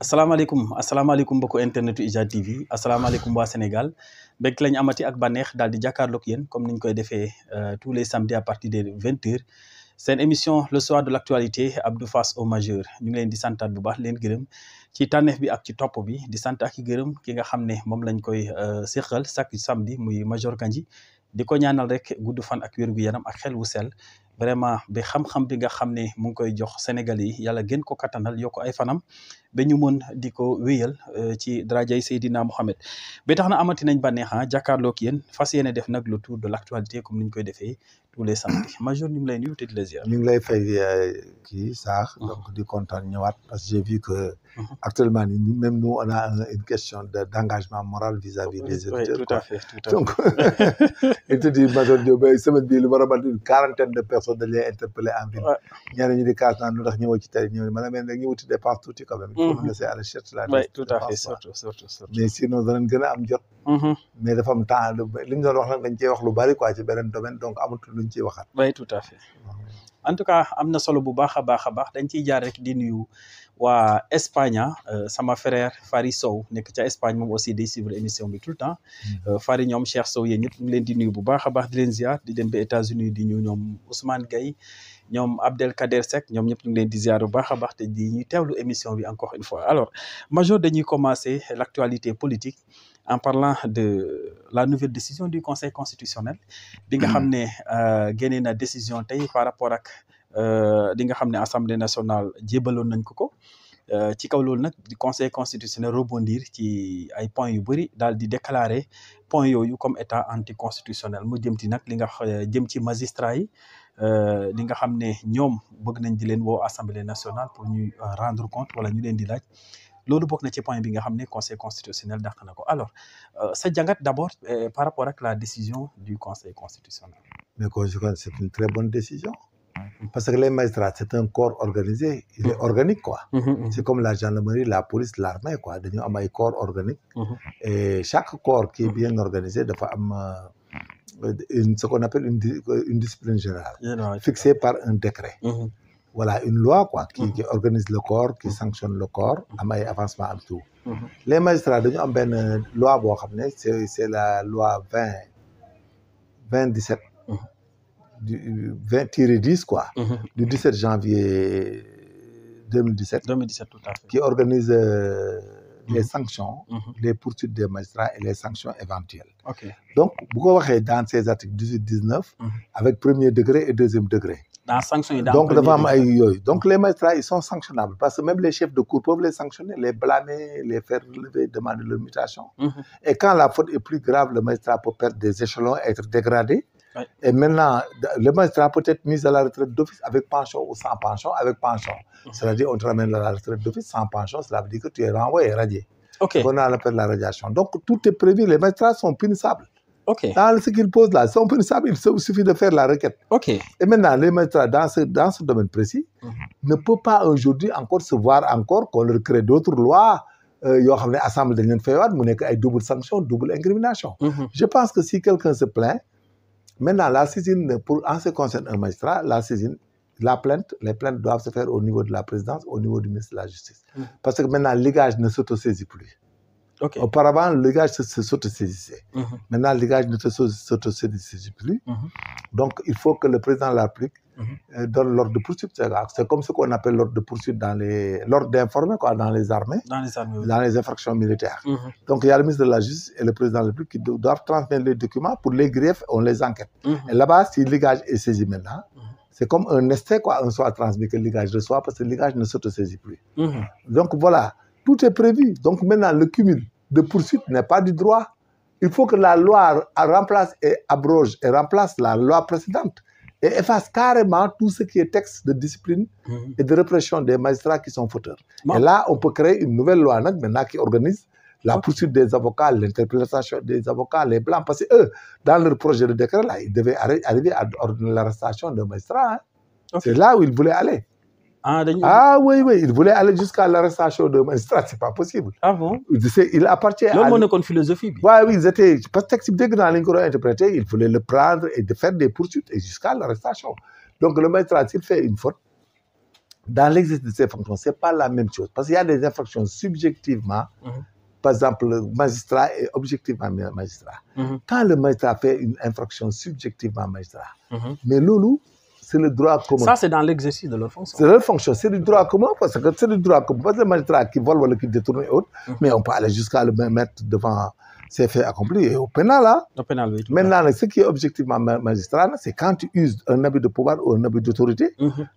asalaamaaleykum mbokku internetu IJAD TV asalaamaaleykum waa Sénégal mbégte lañ amati ak bànneex daal di jàkkaarloog yéen comme niñ koy defee tous les samedis à partir de 20h seen émission le soir de l'actualité Abdou face au majeur ñu ngi leen di santaat bu baax leen gërëm ci tànneef bi ak ci topp bi di sant ak i gërëm ki nga xam ne moom lañ koy séqal chaque samedi muy major Kandji di ko ñaanal rek gudd fan ak wér gu yaram ak xel wu sell vraiment ba xam-xam bi nga xam ne mu ngi koy jox Sénégalais yi yàlla gën ko kattanal yokk ay fanam ba ñu mën di ko wéyal ci darajay Seydina Mohamed ba tax na amati nañ bànneex jàkkaarloog yéen fas yéene def nag le tour de l'actualité comme ni ñu koy defee tous les samedis major ñu ngi lay nuyu te di la ziar. ñu ngi lay fay kii saax donc di kontaan ñëwaat parce que j'ai vu que actuellement même nous on a une question d'engagement moral vis-à-vis des auditeurs. Oui, tout à fait. Donc il te dit major Diop semaine bii lu war a mat une quarantaine de personnes dañ lay interpellé en ville. ñeneen ñi di kaas naan lu tax ñëwoo ci tey ñëw ma ne mais nag ñu wuti dépense tuuti quand même. il faut me laisser à la recherche la. Oui, tout à fait surtout. mais sinon danañ gën a am jot. mais dafa am temps li ñu doon wax nag dañ cee wax lu bari quoi ci beneen domaine donc amatul luñ ciy waxaat. Oui, tout à fait. En tout cas am na solo bu baax a baax dañ ciy jaar rek di nuyu waa Espagne sama frère Fary Sow nekk ca Espagne moom aussi day suivre émission bi tout le temps Fary ñoom Cheikh Sow yéen ñëpp ñu ngi leen di nuyu bu baax a baax di leen ziar di dem ba États-Unis di ñu ñoom Ousmane Gueye ñoom Abdelkader Seck ñoom ñëpp ñu ngi leen di ziar bu baax a baax te di ñuy teewlu émission bi encore une fois alors major dañuy commencer l'actualité politique en parlant de la nouvelle décision du Conseil constitutionnel bi nga xam ne génnee na décision tey par rapport ak di nga xam ne Assemblée nationale jébaloon nañ ko ci kaw loolu nag di Conseil constitutionnel rebondir ci ay points yu bëri daal di déclarer points yooyu comme état anticonstitutionnel mu jëm ci nag li nga jëm ci magistrat yi li nga xam ne ñoom bëgg nañ di leen woo Assemblée nationale pour ñuy rendre compte wala ñu leen di laaj loolu bokk na ci point bi nga xam ne Conseil constitutionnel dàq na ko alors sa jàngat d'abord par rapport ak la décision du Conseil constitutionnel. Mais c'est une très bonne décision. Parce que les magistrats, c'est un corps organisé, il est organique, quoi. C'est comme la gendarmerie, la police, l'armée, quoi. Nous avons un corps organique. Et chaque corps qui est bien organisé doit avoir ce qu'on appelle une discipline générale, fixée par un décret. Voilà, une loi, quoi, qui organise le corps, qui sanctionne le corps, am ay avancement am tout. Les magistrats, nous avons une loi, c'est la loi 2017. Du 20-10 quoi, du 17 janvier 2017. 2017 tout à fait. Qui organise les sanctions, les poursuites des magistrats et les sanctions éventuelles. Okay. Donc, vous voyez dans ces articles 18-19, avec premier degré et deuxième degré. Dans sanctions et dans donc les magistrats, ils sont sanctionnables parce que même les chefs de cour peuvent les sanctionner, les blâmer, les faire relever, demander leur mutation. Et quand la faute est plus grave, le magistrat peut perdre des échelons, être dégradé. Oui. Et maintenant, le magistrat peut être mis à la retraite d'office avec pension ou sans pension, avec pension. C'est-à-dire, on te ramène à la retraite d'office sans pension, cela veut dire que tu es renvoyé, radié. Okay. On appelle la radiation. Donc, tout est prévu, les magistrats sont punissables. Okay. Dans ce qu'ils posent là, ils sont punissables, il suffit de faire la requête. Okay. Et maintenant, les magistrats, dans ce domaine précis, ne peuvent pas aujourd'hui encore se voir encore qu'on leur crée d'autres lois. Yoo xam ne assemblée dañ leen fayaat mu nekk ay double sanction, double incrimination. Je pense que si quelqu'un se plaint, maintenant, la saisine, en ce qui concerne un magistrat, les plaintes doivent se faire au niveau de la présidence, au niveau du ministre de la Justice. Parce que maintenant, le ligage ne s'autosaisit plus. Okay. Auparavant, le ligage s'autosaisissait. Maintenant, le ligage ne s'autosaisit plus. Donc, il faut que le président de la République donne l'ordre de poursuite. C'est comme ce qu'on appelle l'ordre de poursuite l'ordre d'informer, quoi, dans les armées. Dans les infractions militaires. Donc, il y a le ministre de la Justice et le président de la République qui doivent transmettre les documents pour les griefs, on les enquête. Et là-bas, si le ligage est saisi maintenant, c'est comme un essai, quoi, un soit transmis que le ligage reçoit parce que le ligage ne s'autosaisit plus. Donc, voilà, tout est prévu. Donc, maintenant, le cumul de poursuite n'est pas du droit. Il faut que la loi remplace et abroge et remplace la loi précédente et efface carrément tout ce qui est texte de discipline et de répression des magistrats qui sont fauteurs. Bon. Et là, on peut créer une nouvelle loi maintenant qui organise la poursuite des avocats, l'interpellation des avocats, les blancs. Parce que eux, dans leur projet de décret, là, ils devaient arriver à ordonner l'arrestation d'un magistrat. C'est là où ils voulaient aller. Oui, il voulait aller jusqu'à l'arrestation de magistrat, c'est pas possible. Ah bon? Il appartient à... L'homme a une philosophie. Oui, ils étaient... Parce que dès que dans l'incroyant interprété, il voulait le prendre et de faire des poursuites et jusqu'à l'arrestation. Donc le magistrat, s'il fait une faute, dans l'exercice de ces fonctions, c'est pas la même chose. Parce qu'il y a des infractions subjectivement, par exemple, le magistrat et objectivement magistrat. Quand le magistrat fait une infraction subjectivement magistrat, mais loulou, c'est le droit commun. Ça, c'est dans l'exercice de leur fonction. C'est leur fonction, c'est du droit commun, parce que c'est du droit commun. Parce que le magistrat qui vole ou qui détourne et autres, mais on peut aller jusqu'à le mettre devant ses faits accomplis. Et au pénal, là, Oui, maintenant, ce qui est objectivement magistral, c'est quand tu uses un abus de pouvoir ou un abus d'autorité,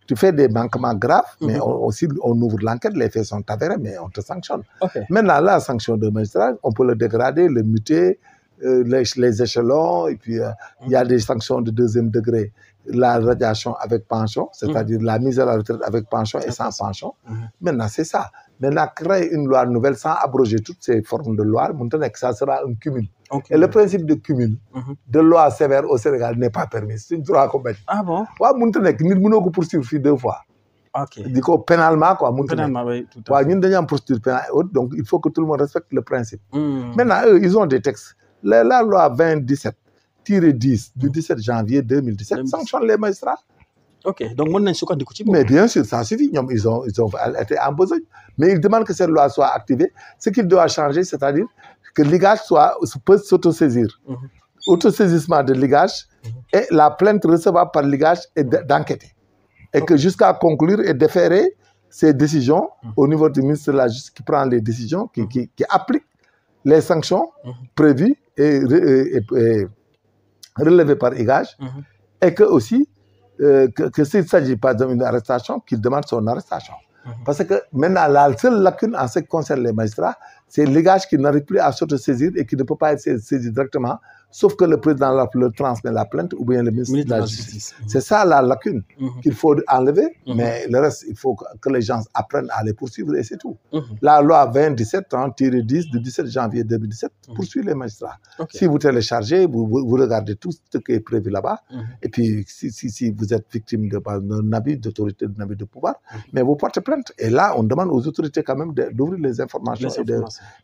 tu fais des manquements graves, mais aussi on ouvre l'enquête, les faits sont avérés, mais on te sanctionne. Maintenant, la sanction de magistrat, on peut le dégrader, le muter, les échelons, et puis il y a des sanctions de deuxième degré. La radiation avec pension, c'est-à-dire la mise à la retraite avec pension et sans pension. Maintenant, c'est ça. Maintenant, créer une loi nouvelle sans abroger toutes ces formes de loi, maintenant, ça sera un cumul. Et le principe de cumul de loi sévère au Sénégal n'est pas permis. C'est un droit commun. Ah bon? Ouais, maintenant, nous pouvons poursuivre 2 fois. Du coup, pénalement, quoi. Pénalement, oui, tout à fait. Nous avons une procédure pénale, donc il faut que tout le monde respecte le principe. Maintenant, eux, ils ont des textes. La loi 2017-10 du 17 janvier 2017 sanctionne les magistrats. Donc, mais bien sûr, ça suffit. Ils ont été en besoin. Mais ils demandent que cette loi soit activée. Ce qu'il doit changer, c'est-à-dire que le ligage peut s'autosaisir. Autosaisissement de ligage et la plainte recevable par ligage et d'enquêter. Et que jusqu'à conclure et déférer ces décisions au niveau du ministre de la Justice qui prend les décisions, qui applique les sanctions prévues et relevées par ligage. Et que aussi, que s'il s'agit pas d'une arrestation, qu'il demande son arrestation. Parce que maintenant, la seule lacune en ce qui concerne les magistrats, c'est le ligage qui n'arrive plus à s'autosaisir et qui ne peut pas être saisi directement, sauf que le président leur transmet la plainte ou bien le ministre de la Justice. C'est ça la lacune qu'il faut enlever, mais le reste, il faut que les gens apprennent à les poursuivre et c'est tout. La loi 2017-10 du 17 janvier 2017 poursuit les magistrats. Si vous téléchargez, vous regardez tout ce qui est prévu là-bas, et puis si vous êtes victime d'un abus d'autorité, d'un abus de pouvoir, mais vous portez plainte. Et là, on demande aux autorités quand même d'ouvrir les informations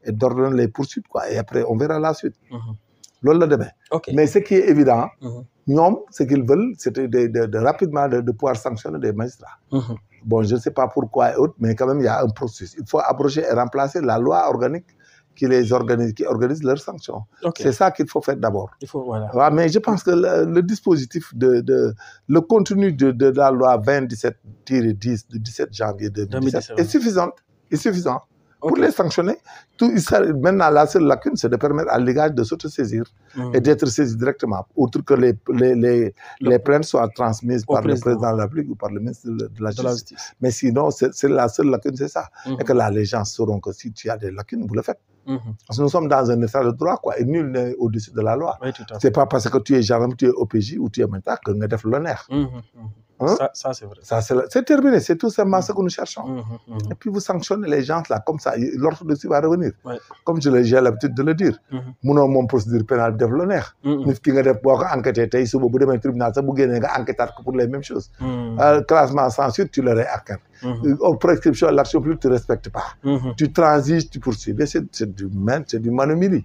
et d'ordonner les poursuites, quoi. Et après, on verra la suite. Mais ce qui est évident, ce qu'ils veulent, c'est rapidement de pouvoir sanctionner des magistrats. Bon, je ne sais pas pourquoi et autres, mais quand même, il y a un processus. Il faut abroger et remplacer la loi organique qui organise leurs sanctions. C'est ça qu'il faut faire d'abord. Mais je pense que le dispositif, le contenu de la loi 2017-10 du 17 janvier 2017 est suffisant. Pour les sanctionner, maintenant, la seule lacune, c'est de permettre à l'égage de s'autosaisir et d'être saisi directement, outre que les plaintes soient transmises par le président de la République ou par le ministre de la Justice. Mais sinon, c'est la seule lacune, c'est ça. Et que là, les gens sauront que si tu as des lacunes, vous le faites. Parce que nous sommes dans un état de droit, quoi, et nul n'est au-dessus de la loi. C'est pas parce que tu es gendarme, tu es OPJ ou tu es mental que nous devons l'honneur. Ça, c'est vrai. C'est terminé, c'est tout simplement ce que nous cherchons. Et puis vous sanctionnez les gens là, comme ça, l'ordre dessus va revenir. Comme j'ai l'habitude de le dire. Mon procédure pénale de l'honneur. Nous qui avons enquêté, si vous avez un tribunal, vous avez enquêté pour les mêmes choses. Classement censure, tu l'aurais acquis. En prescription, l'action publique, tu ne respectes pas. Tu transiges, tu poursuis. C'est du manomili.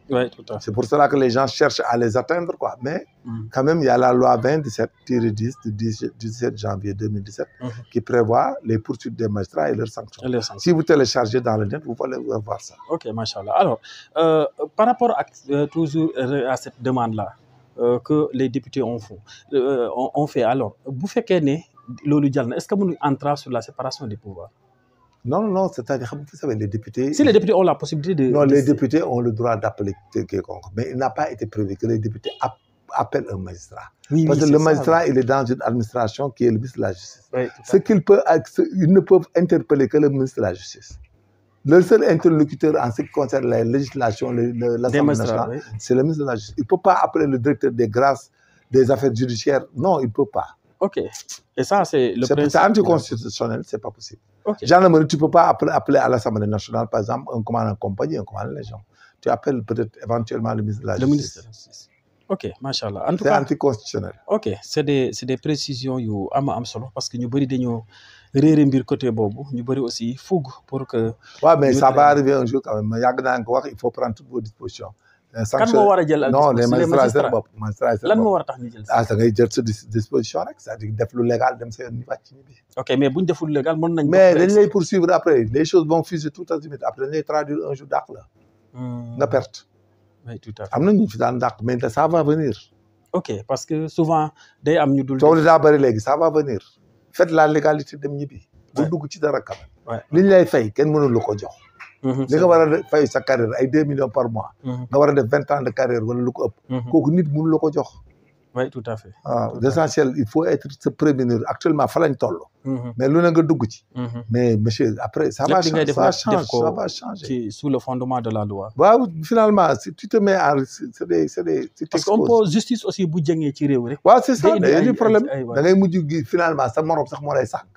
C'est pour cela que les gens cherchent à les atteindre, quoi. Mais quand même, il y a la loi 2017-10 du 17 janvier 2017 qui prévoit les poursuites des magistrats et leurs sanctions. Si vous téléchargez dans le net, vous allez voir ça. Machallah. Alors, par rapport toujours à cette demande-là que les députés ont fait, alors, vous faites qu'est-ce que vous entrez sur la séparation des pouvoirs? Non, c'est-à-dire, vous savez, les députés... Si les députés ont la possibilité de... Non, les députés ont le droit d'appeler quelconque, mais il n'a pas été prévu que les députés appellent un magistrat. Parce que le magistrat, il est dans une administration qui est le ministre de la Justice. Ils ne peuvent interpeller que le ministre de la Justice. Le seul interlocuteur en ce qui concerne la législation, l'Assemblée nationale, c'est le ministre de la Justice. Il ne peut pas appeler le directeur des grâces, des affaires judiciaires. Non, il ne peut pas. Et ça, c'est le principe. C'est anticonstitutionnel, ce n'est pas possible. Gendarmerie, tu ne peux pas appeler à l'Assemblée nationale, par exemple, un commandant de compagnie, un commandant de légion. Tu appelles peut-être éventuellement le ministre de la Justice. Machallah. En tout cas, c'est anticonstitutionnel. C'est des précisions yu am solo parce que ñu bari dañoo réeré mbir côté bobu, ñu bari aussi fougue pour que mais ça va arriver un jour quand même. Il faut prendre toutes vos dispositions. kan moo war a jël non les magistrats seen bopp magistrats seen bopp lan moo war a tax ñu jël da ngay jël sa disposition rek c'est-à-dire def lu légal dem sa yoon ñu wàcc ñibbi. ok mais bu ñu deful légal mën nañ. mais dañ lay poursuivre après les choses vont fuser tout à fait après dañ lay traduire un jour dàq la. nga perte. oui tout à fait am na ñu fi daan dàq mais ça va venir. ok parce que souvent day am ñu dul. coow li daa bëri léegi ça va venir. faites la légalité dem ñibbi. bu dugg ci dara quand même. li ñu lay fay kenn mënul la ko jox. li nga war a fay sa carrière ay 2 millions par mois. nga war a def 20 ans de carrière wala lu ko ëpp. kooku nit mënu la ko jox. oui tout à fait. waaw l'essentiel il faut être se prémunir actuellement fa lañ toll. mais lu ne nga dugg ci. mais monsieur après ça va changer ça va changer. ci sous le fondement de la loi. waaw finalement si tu te mets en risque c'est des parce qu'on peut justice aussi bu jëngee ci réew rek. waaw c'est ça day indi problème da ngay mujj gi finalement sa morom sax moo lay sànq.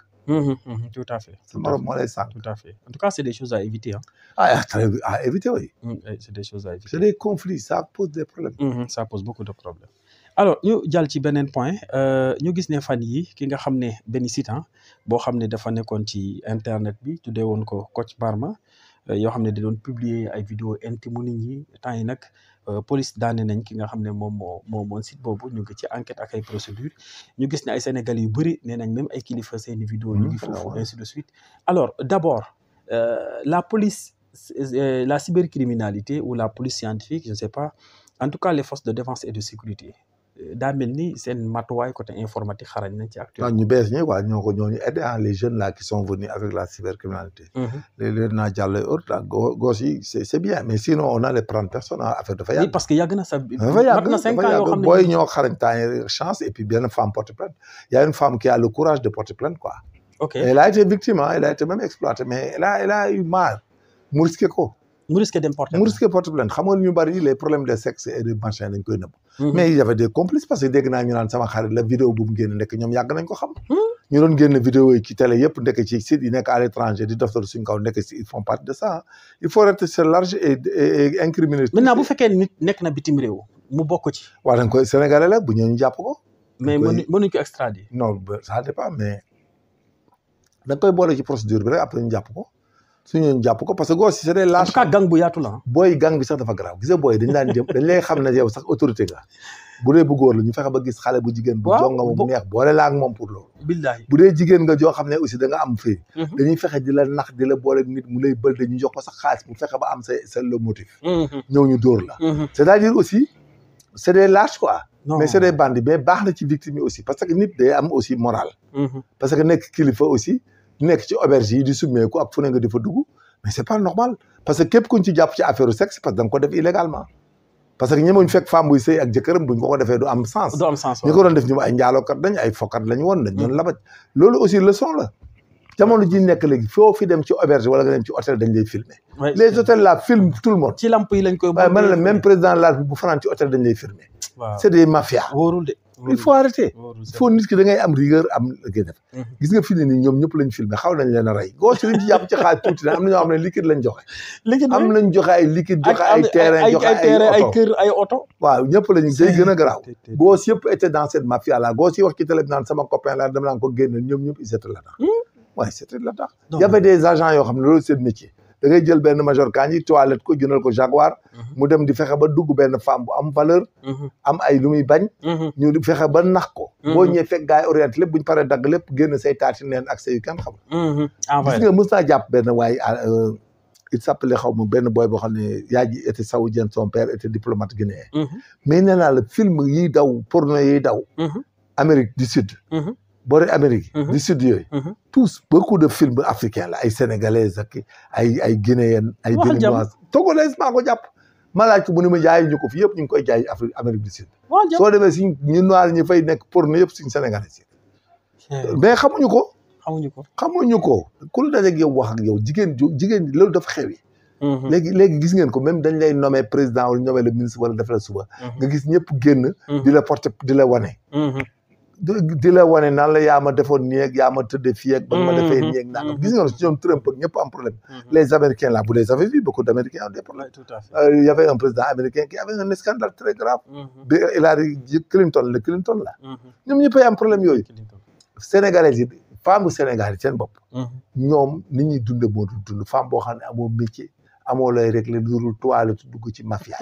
tout à fait. sa morom moo lay sànq. tout à fait en tout cas c'est des choses à éviter hein. À éviter oui. c'est des choses à éviter. c'est des conflits ça pose des problèmes. ça pose beaucoup de problèmes. alors ñu jàll ci beneen point ñu gis ne fan yi ki nga xam ne benn site boo xam ne dafa nekkoon ci internet bi tuddee woon ko Kocc Barma yoo xam ne da doon publier ay vidéo intime nit ñi temps yi nag police daane nañ ki nga xam ne moom site boobu ñu ngi ci enquête ak ay procédure ñu gis ne ay Sénégalais yu bëri nee nañ même ay kilifa seeni vidéo ñu ngi foofu ainsi de suite alors d'abord la police la cybercriminalité ou la police scientifique je ne sais pas en tout cas les forces de défense et de sécurité daa mel ni seen matuwaay côté informatique xarañ nañ ci actuellement. ñu bees ñi quoi ñoo ñu aidé les jeunes là qui sont venus avec la cybercriminalité. les lieutenants Diallo et autres là gos yi c'est bien mais sinon on allait prendre personne affaire dafa yàgg. oui parce que yàgg na sa. dafa yàgg dafa yàgg booy ñoo xarañ temps chance et puis benn femme porte plainte il y a une femme qui a le courage de porter plainte quoi. ok elle a été victime elle a été même exploitée mais elle a eu marre mu risqué ko. mu risqué dem porter plainte mu risqué porter plainte xam nga ñu bari les problèmes de sexe et de machin dañ koy nëbb. mais il y avait des complices parce que dégg naa ñu naan sama xarit la vidéo bu mu génn nekk ñoom yàgg nañ ko xam. ñu doon génn vidéo yi ci télé yëpp nekk ci site yi nekk à l'étranger di doftal suñ kaw nekk ci ils font partie de ça il faut rester sur large et incriminer. maintenant bu fekkee nit nekk na bitim réew mu bokk ci. waaw dañ koy sénégalais la bu ñëwee ñu jàpp ko. mais mënuñ ko extrader. non ça dépend mais dañ koy boole ci procédure bi rek après ñu jàpp ko. suñu ñu jàpp ko parce que gos si c'est des lâches. en tout cas gang bu yaatu la booy gang bi sax dafa garaaw gis nga booy dañ daan jëm dañ lay xam ne yow sax autorité nga bu dee bu góor la ñu fexe ba gis xale bu jigéen bu jonga mu neex boole la ak moom pour loolu billahi bu dee jigéen nga joo xam ne aussi da nga am fii dañuy fexe di la nax di la boole nit mu lay bël dañuy jox ko sax xaalis mu fexe ba am sa le motif ñëw ñu dóor la c'est-à-dire aussi c'est des lâches quoi mais c'est des bandits mais baax na ci victime yi aussi parce que nit day am aussi moral parce que nekk kilifa aussi nekk ci auberge yi di summeeku ak fu ne nga di fa dugg mais c'est pas normal parce que képp kuñ ci jàpp ci affaire sexe parce que da nga ko def illégalement parce que ñemewuñ fekk femme buy sëy ak jëkkëram buñ ko defee du am sens. du am sens ñi ko doon def ñu ay njaalookat dañ ay fokkat lañ woon dañ doon labat loolu aussi leçon la jamono ji nekk léegi foo fi dem ci auberge wala nga dem ci hôtel dañ lay filmer les hôtels là filment tout le monde. ci lamp yi lañ koy. waaye man la même président de la République bu fanaan ci hôtel dañ lay filmer. waaw c'est des mafias. wóorul de. il faut arrêter il faut nit ki da ngay am rigueur am ngay def gis nga fi ne nii ñoom ñëpp lañ filmé xaw nañ leen a rey goo ci liñ ci jàpp ci xaalis tuuti na am na ñoo xam ne liquide lañ joxe am nañ joxe ay liquide joxe ay terrain joxe ay kër ay oto waaw ñëpp lañu day gën a garaaw goos yëpp était dans cette mafia là goos yi wax ci télé bi naan sama copain la dem naan ko génne ñoom ñëpp ils étaient là-dedans waaye c'était là-dedans y avait des agents yoo xam ne loolu seen métier da ngay jël benn major kanji toilette ko jëndal ko Jaguar mu dem di fexe ba dugg benn femme bu am valeur am ay lu muy bañ ñu di fexe ba nax ko boo ñëwee fekk gars yi orienté lépp buñu paree dagg lépp génn say taati neen ak say yu kenn xam gis nga mës naa jàpp benn waaye il s'appelait xaw ma benn boy boo xam ne yaa ji était saoudien son père était diplomate guinéen mais nee naa la film yiy daw porno yiy daw Amérique du Sud boori Amérique du Sud yooyu tous beaucoup de films africains la ay sénégalaises ak ay guinéennes ay béninoises togolaises maa ko jàpp ma laaj ko mu ne ma jaay ñu ko fi yëpp ñu ngi koy jaay Afrique Amérique du Sud soo demee suñ ñu noir ñi fay nekk porno yëpp suñ sénégalais yi mais xamuñu ko ku la dajeeg yow wax ak yow jigéen loolu dafa xewi léegi gis ngeen ko même dañ lay nommer président wala nommer le ministre wala def la suba nga gis ñëpp génn di la porter di la wane di la wane naan la yaa ma defoon nii ak yaa ma tëddee fii ak ba ma defee nii ak nangam gis nga ñoom Trump ak ñëpp am problème les Américains là vous les avez vu beaucoup d'Américains ont des problèmes il y avait un président américain qui avait un scandale très grave bi Hillary Clinton la ñoom ñëppay am problème yooyu Sénégalais yi femme bu Sénégal yi seen bopp ñoom nit ñuy dunde moo dund femme boo xam ne amoo métier amoo lay régler lu dul toilette dugg ci mafia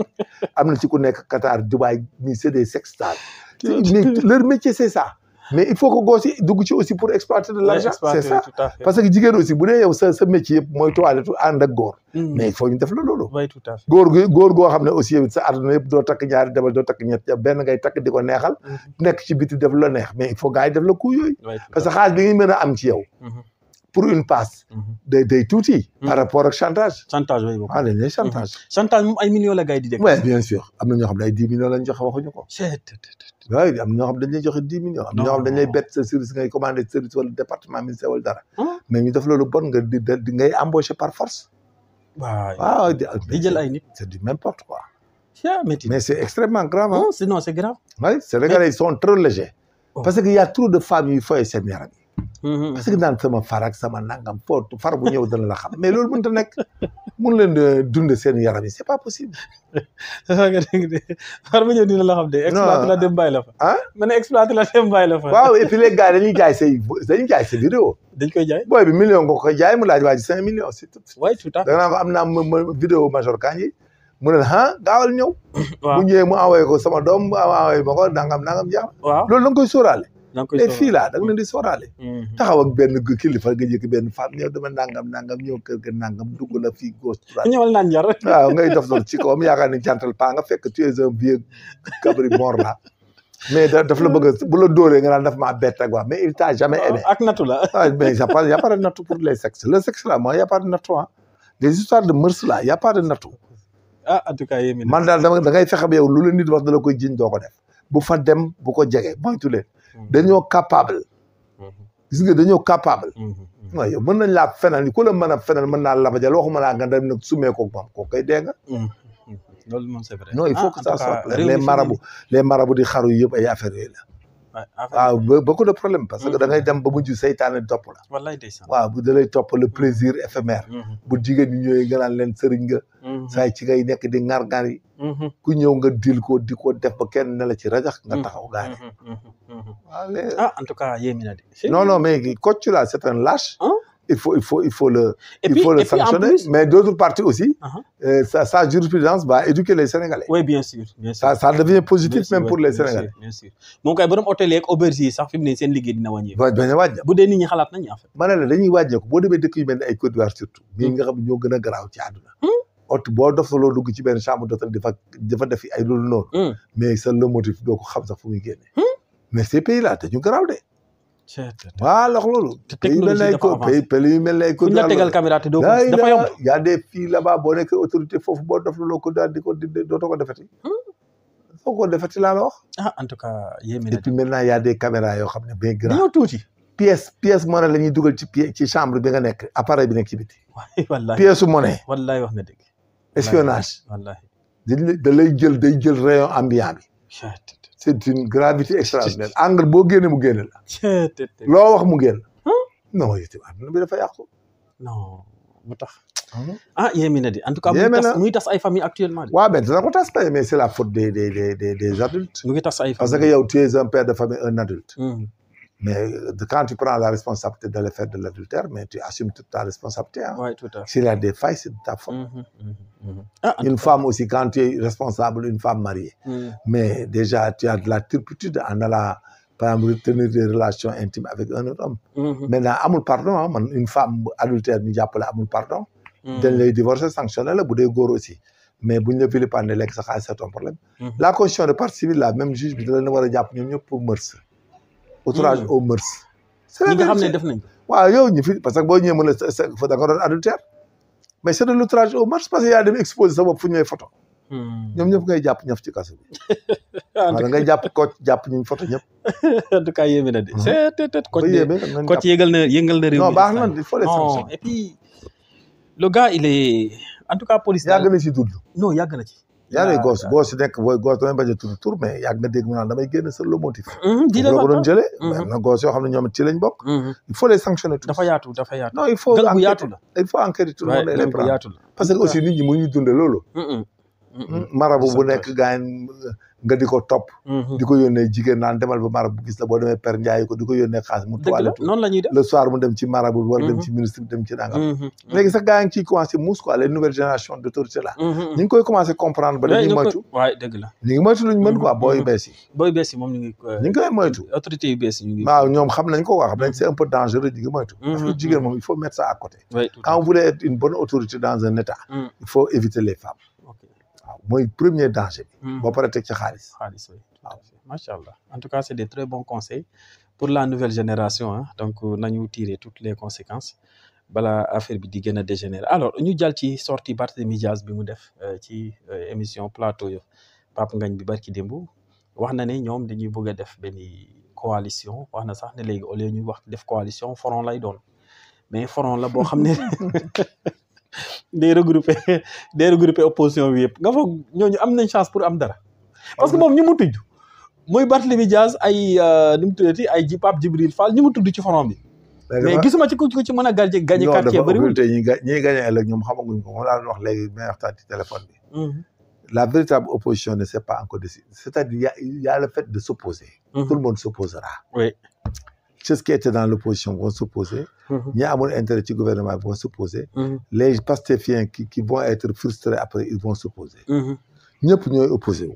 am na ci ku nekk Qatar Dubaï ni c'est des sextages mais leur métier c'est ça mais il faut que góor si dugg ci aussi pour exploiter de l'argent c'est ça parce que jigéen aussi bu dee yow sa métier yëpp mooy toilette ànd ak góor mais il faut ñu def la loolu góor goo xam ne aussi yow sa àdduna yëpp doo takk ñaari dabal doo takk ñett benn ngay takk di ko neexal nekk ci biti def la neex mais il faut gars yi def la coup yooyu parce que xaalis bi ngay mën a am ci yow pour une passe day tuuti par rapport ak chantage oui ah dañ lay chantage moom ay millions la gars yi di dégg oui bien sûr am na ñoo xam ne ay 10 millions lañ joxe waxuñu ko waaye am na ñoo xam dañ lay joxe 10 millions am na ñoo xam dañ lay bett sa service ngay commandé service wala département ministère wala dara mais ñu def loolu bon nga di ngay embauché par force waaw di jël ay nit c'est du n'importe quoi mais c'est extrêmement grave non c'est grave oui Sénégalais ils sont trop légers parce que y a trop de femmes yuy foye seen yaram yi parce que naan sama far ak sama nangam foo far bu ñëw dana la xam mais loolu mënut a nekk mun leen dund seen yaram yi c'est pas possible. nga dégg de far bu ñëw dina la xam de. exploité la dem bàyyi la fa. ah ma ne exploité la dem bàyyi la fa. waaw et puis les gars dañuy jaay say vidéo. dañ koy jaay booy bi million nga koy jaay mu laaj waa ji 5 millions. c'est tout. oui tout à fait da nga naan ko am naa vidéo major Kandji mu ne gaawal ñëw. waaw bu ñëwee mu envoyé ko sama doom mu envoyé ma ko nangam jeex. waaw loolu da nga koy sóoraale. les filles là da nga leen di sóoraale. taxaw ak benn kilifa nga jëkk benn femme ñëw dama nangam ñëw kër ga nangam dugg la fii gauche droite. ñëwal naan jar. waaw ngay def loolu ci kawam yaakaar ni jantal paa nga fekk tu es un vieux cabri mort là mais daf la bëgg bu la dóoree nga naan daf maa bett ak mais il t'a jamais aimé. ak nattu la. mais y a pas de nattu pour les sexes le sexe là moi y a pas de nattu les histoires de mœurs là y a pas de nattu. en tout cas yéen man daal da ngay fexe ba yow lu la nit wax da la koy jiñ doo ko def bu fa dem bu ko jege moytu leen. dañoo capable gis nga dañoo capable waaw yow mën nañ laa fenal ku la mën a fenal mën naa labajal waxuma laa nga dem nag sumee ko moom koo koy dee nga loolu moom c'est vrai non il faut que ça soit clair les marabouts di xaru yëpp ay affaires yooyu la waaw beaucoup de problèmes parce que da ngay dem ba mujj seytaane topp la wallaay ndeysaan waaw bu da lay topp le plaisir éphémère bu jigéen ñi ñëwee nga naan leen sëriñ nga saay ci ngay nekk di ngar-ngar yi ku ñëw nga dil ko di ko def ba kenn ne la ci rajax nga taxaw gaane waaw en tout cas yéemi na de non mais coach là c'est un lâche il faut le sanctionner mais d'autres parties aussi sa jurisprudence va éduquer les Sénégalais. Oui bien sûr ça devient positif même pour les Sénégalais. Bien sûr moom kay borom hôtel yeeg auberge yi sax fi mu ne seen liggéey dina wàññeeku. bañ a wàññi bu dee nit ñi xalaat nañu en fait. ma ne la dañuy wàññeeku boo demee dëkk yu mel ni ay Côte d'Ivoire surtout. bii nga xam ne ñoo gën a garaaw ci àdduna. ot boo doftaloo dugg ci benn chambre d'hôtel dafa def ay loolu noonu. mais sa le motif doo ko xam sax fu muy génne. mais ces pays là dañu garaaw de. waaw loolu. te technologie dafa avancé pays yu mel ne ay fu ñu la tegal caméra te doo ko dafa yomb. y a des filles là-bas boo nekk autorité foofu boo doftaloo ko daal dootoo ko defati. foo ko defati laa la wax. en tout cas yéeme na. et puis maintenant y a des caméras yoo xam ne bien grand. dañoo tuuti. pièce monnaie la ñuy dugal ci chambre bi nga nekk appareil bi nekk ci biti. wallaahi pièce su monnaie. wallaahi wax nga dëgg. espionnage. wallaahi. da lay jël day jël rayon ambiant bi. c'est une gravité extraordinaire angle boo génne mu génne la. loo wax mu génn. non itam àdduna bi dafa yàqu. non mu tax. yéemi na di en tout cas. muy tas ay famille actuellement. waaw mais dina ko tas mais c'est la faute des adultes. mu ngi tas ay famille parce que yow tu es un père de famille un adulte. mais quand tu prends la responsabilité de le faire de l'adultère mais tu assumes toute ta responsabilité. Oui, tout à fait. S'il y a des failles, c'est de ta faute. Une femme aussi, quand tu es responsable, une femme mariée. Mais déjà, tu as de la turpitude en allant, par exemple, tenir des relations intimes avec un autre homme. Maintenant, amul pardon, une femme adultère, nous appelons amul pardon. Dans les divorces sanctionnés, le bout góor aussi. Mais bu ñu la vilipender lekk sa xaalis c'est ton problème. La constitution de partie civile, la même juge bi da leen war a jàpp ñoom ñëpp pour mœurs. outrage aux mœurs. ñi nga xam ne def nañ ko. waaw yow ñu fi parce que boo ñëwee mën a da nga doon adultère mais c'est de l'outrage aux mœurs parce que yaa dem exposer sa bopp fu ñëwee photo. ñoom ñëpp ngay jàpp ñëf ci kaso bi. waaw da ngay jàpp coach jàpp ñu photo ñëpp. en tout cas yéeme na de. c'est coach yëngal na réew mi. non baax na il faut les sanctionner. et puis le gars il est en tout cas police. yàgg na ci dund. non yàgg na ci. yaa ngi gos nekk booy gos damay bañ a tudd tur mais yàgg nga dégg mu naan damay génn seul le motif. di la ko doon jëlee. mais na gos yoo xam ne ñoom ci lañ bokk. il faut les sanctionner tous. dafa yaatu. non il faut enquêter tout le monde et les prendre parce que aussi nit ñi mënuñu dundee loolu. marabu bu nekk gaañ nga di ko topp. di ko yónnee jigéen naan demal ba marabu gis la boo demee per Ndiaye ko di ko yónnee xaalis mu toilette noonu la ñuy def le soir mu dem ci marabu bi wala dem ci ministre bi dem ci nangam. léegi sax gaa ngi ciy commencé muus quoi les nouvelles générations d'autorités là. ñu ngi koy commencé comprendre ba dañuy moytu. waay dëgg la ñu ngi moytu luñ mën quoi booy bees yi. booy bees yi moom ñu ngi koy moytu. autorités yu bees yi ñu ngi. waaw ñoom xam nañ ko quoi xam nañ c'est un peu dangereux ñu ngi moytu. parce que jigéen moom il faut mettre ça à côté. quand vous voulez être une bonne autorité dans un état. il faut éviter les femmes. waaw mooy premier danger bi. boo paree teg ci xaalis. xaalis oui waaw macha allah en tout cas c'est des très bons conseils pour la nouvelle génération ah donc nañu tirer toutes les conséquences bala affaire bi di gën a dégénérer alors ñu jàll ci sortie Barthélémy Dias bi mu def ci émission plateau yo Pape Ngagne bi barki démb wax na ne ñoom dañuy bëgg a def benn coalition wax na sax ne léegi au lieu ñuy wax def coalition front lay doon mais front la boo xam ne day regrouper opposition bi yëpp nga foog ñooñu am nañ chance pour am dara parce que moom ñu mu tudd mooy Barthélémy Dias ay ni mu tuddati ay Pape Djibril Fall ñu mu tudd ci front bi mais gisuma ci ku ci mën a gagné quartier bëriwul ñi gagné ëllëg ñoom xamaguñ ko moom laa wax léegi may waxtaan ci téléphone bi la véritable opposition ne s'est pas encore décidée c'est-à-dire il y a le fait de s'opposer tout le monde s'opposera oui ceux qui étaient dans l'opposition vont s'opposer ñi amoon intérêt ci gouvernement vont s'opposer les pastefiens qui vont être frustrés après ils vont s'opposer ñëpp ñooy opposé wu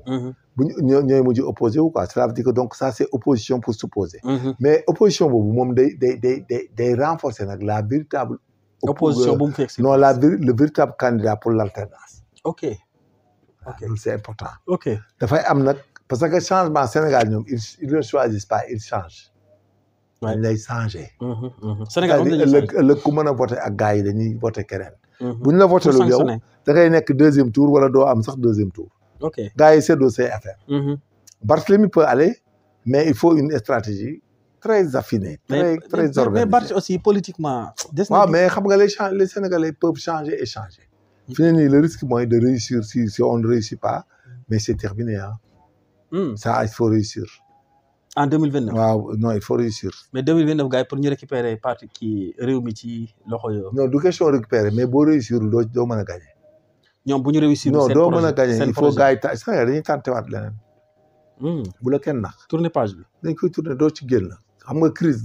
bu ñooy mujj opposé wu quoi cela veut dire que donc ça c'est opposition pour s'opposer mais opposition boobu moom day renforcer nag la véritable opposition bu mu fekk non le véritable candidat pour l'alternance ok loolu c'est important ok dafay am nag parce que changement Sénégal ñoom ils ne choisissent pas ils changent dañ lay changer Sénégal ëllëg ku mën a voter ak gars yi dañuy voter keneen buñ la voté lu yow da ngay nekk deuxième tour wala doo am sax deuxième tour ok gars yi seddoo say affaire Barthélémy peut aller mais il faut une stratégie très affinée très organisée mais Barth aussi politiquement waaw mais xam nga les Sénégalais peuvent changer et changer fi ne nii le risque mooy de réussir si on ne réussit pas mais c'est terminé ah ça il faut réussir en 2029 waaw non il faut réussir mais 2029 gars yi pour ñu récupérer parti kii réew mi ci loxo yo non du question récupérer mais boo réussir doo mën a gagner ñoom bu ñu réussir non doo mën a gagner il faut gars yi Sénégal dañuy tantewaat leneen bu la kenn nax tourner page bi dañ koy tourner doo ci génn xam nga crise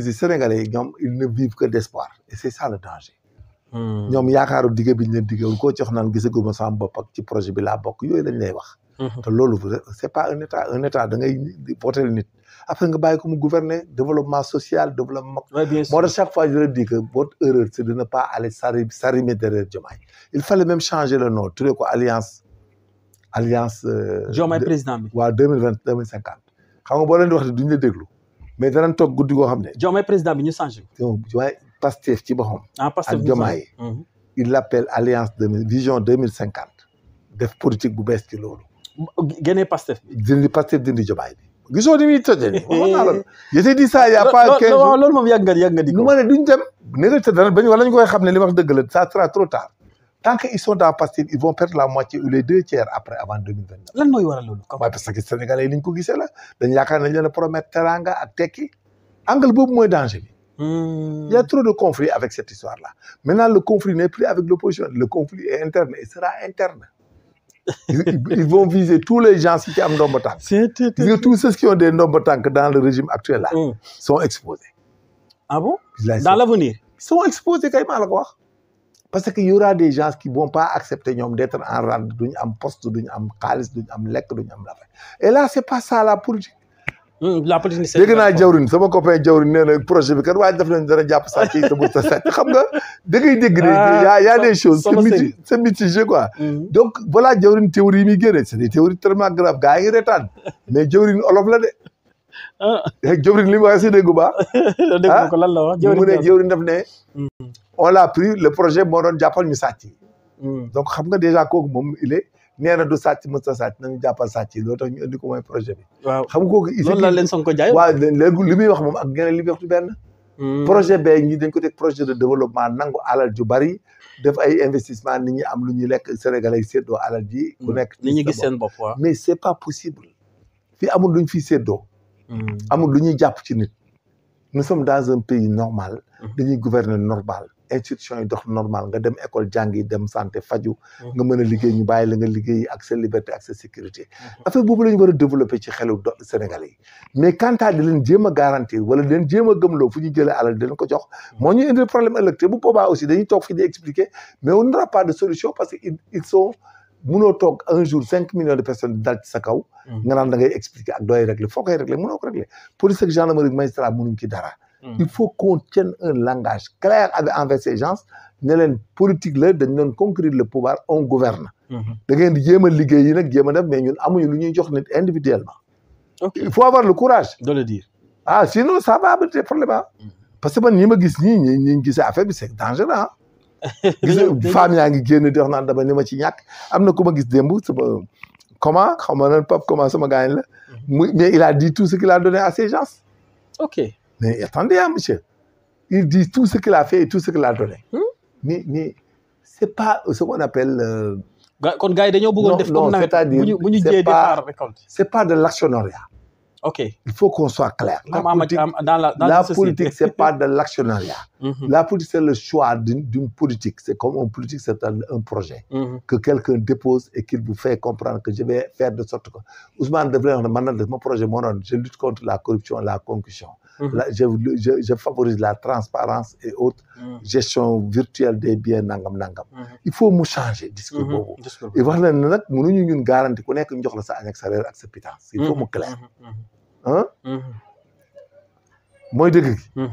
yi Sénégalais yi ñoom ils ne vivent que d'espoir et c'est ça le danger ñoom yaakaaru digge bi ñu leen diggewul koo ci wax naan gisaguma sama bopp ak ci projet bi laa bokk yooyu lañ lay wax te loolu c'est pas un état da ngay voter nit après nga bàyyi ko mu gouverner développement social développement moo tax chaque fois je le dis que votre erreur c'est de ne pas aller s'arrimer derrière Diomaye il fallait même changer le nom tuddee ko alliance Diomaye président bi waaw 2050 xam nga boo leen di wax ne duñu la déglu mais danañ toog guddi goo xam ne Diomaye président bi ñu changé Diomaye Pastef ci boppam ak Diomaye il l'appelle alliance vision 2050 def politique bu bees ci loolu génnee Pastef dindi Pastef dindi Diomaye bi gisoo ni muy tojee nii wax naa la je t'ai dit ça il y a pas 15 jours loolu moom yàgg nga di ko nu ma ne duñ dem négocier dara bañ wala ñu koy xam ne li wax dëgg la ça sera trop tard tant que ils sont dans Pastef ils vont perdre la moitié ou les 2/3 après avant 2029 lan mooy waral loolu waaye parce que Sénégalais yi ni ñu ko gisee la dañ yaakaar nañ leen a promettre teranga ak tekki angle boobu mooy danger bi il y a trop de conflits avec cette histoire-là maintenant le conflit n'est plus avec l'opposition le conflit est interne et sera interne ils vont viser tous les gens qui am ndomba tànk tous ceux qui ont des ndomba tànk dans le régime actuel là sont exposés ah bon dans l'avenir ils sont exposés kay maa la ko wax parce que y aura des gens qui vont pas accepter ñoom d'être en rade duñu am poste duñu am xaalis duñu am lekk duñu am lafa et là c'est pas ça la politique la politique dégg naa jawrin sama copain jawrin nee na projet bi kat waaye def nañ dara jàpp sàcc yi te bu sa sàcc xam nga da ngay dégg y a des choses c'est mitigé quoi donc voilà jawrin théorie yi muy génne c'est des théories tellement graves gars yi ngi retaan mais jawrin olof la de jawrin li mu waxee si déggu baax dégg ko lan la wax mu ne jawrin daf ne on l'a pris le projet moo doon jàppal ñu sàcc yi donc xam nga déjà kooku moom il est nee na du sàcc mës a sàcc nañu jàppal sàcc yi loolu tax ñu indi ko mooy projet bi. waaw xam nga kooku. loolu la leen Sonko jaay. waaw léegi li muy wax moom ak geneen li muy wax du benn. projet bee ñi dañ ko teg projet de développement nangu alal ju bari def ay investissement nit ñi am lu ñuy lekk Sénégalais yi séddoo alal ji. ku nekk nit ñi gis seen bopp waaw. mais c'est pas possible. fii amul lu ñu fiy séddoo. amul lu ñuy jàpp ci nit. nous sommes dans un pays normal. dañuy gouverner normal. institution yi dox normal nga dem école jàngi dem santé faju nga mën a liggéey ñu bàyyi la nga liggéey ak sa liberté ak sa sécurité affaire boobu la ñu war a développer ci xelu Sénégalais yi mais quant à di leen jéem a garantir wala di leen jéem a gëmloo fu ñu jëlee alal di leen ko jox moo ñuy indi problème ëllëg te bu boobaa aussi dañuy toog fi di expliquer mais on n'aura pas de solution parce que ils sont mënoo toog un jour 5 millions de personnes dal ci sa kaw nga naan da ngay expliquer ak dooy régler foo koy régler mënoo ko régler police ak gendarmerie magistrat mënuñ ci dara il faut qu'on tienne un langage clair envers ces gens ne leen politique la dañ doon conquérir le pouvoir on gouverne da ngeen di jéem a liggéey yi nag jéem a def mais ñun amuñu lu ñuy jox nit individuellement il faut avoir le courage de le dire sinon ça va avoir des problèmes parce que man ñi ma gis ñi gisee affaire bi c'est dangereux gis femme yaa ngi génn di wax naan dama ni ma ci ñàkk am na ku ma gis démb sama xaw ma nan Pape comment sama gaañ la mais il a dit tout ce qu'il a donné à ces gens mais attendez monsieur il dit tout ce qu'il a fait et tout ce qu'il a donné mais c'est pas ce qu'on appelle kon gars yi dañoo bëggoon def comme nawet c'est-à-dire bu ñu jiyee di xaar récolte c'est pas de l'actionnariat il faut qu'on soit clair la politique c'est pas de l'actionnariat la politique c'est le choix d'une politique c'est comme un politique c'est un projet que quelqu'un dépose et qu'il vous fait comprendre que je vais faire de sorte que Ousmane devrait wax ne man na def ma projet moo doon je lutte contre la corruption la concussion je favorise la transparence et autres gestion virtuelle des biens nangam il faut mu changer discours boobu et wax na ne nag mënuñu ñun garanti ku nekk ñu jox la sa añ ak sa reer ak sa pitance il faut mu clair mooy dëgg gi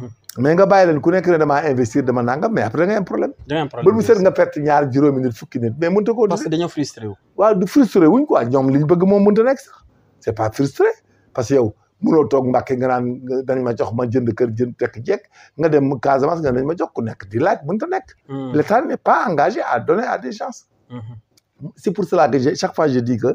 mais nga bàyyi leen ku nekk ne damaa investir dama nangam mais après da ngay am problème ba mu seet nga perte ñaar juróomi nit fukki nit mais mënta koo parce que dañoo frustré wu waaw du frustré wuñ quoi ñoom li ñu bëgg moom mënta nekk sax c'est pas frustré parce que yow mënoo toog Mbàkke nga naan dañ ma jox ma jënd kër jënd tekk jekk nga dem Casamance nga dañ ma jox ku nekk di laaj mënta nekk l'État n'est pas engagé à donner à des gens c'est pour cela que chaque fois je dis que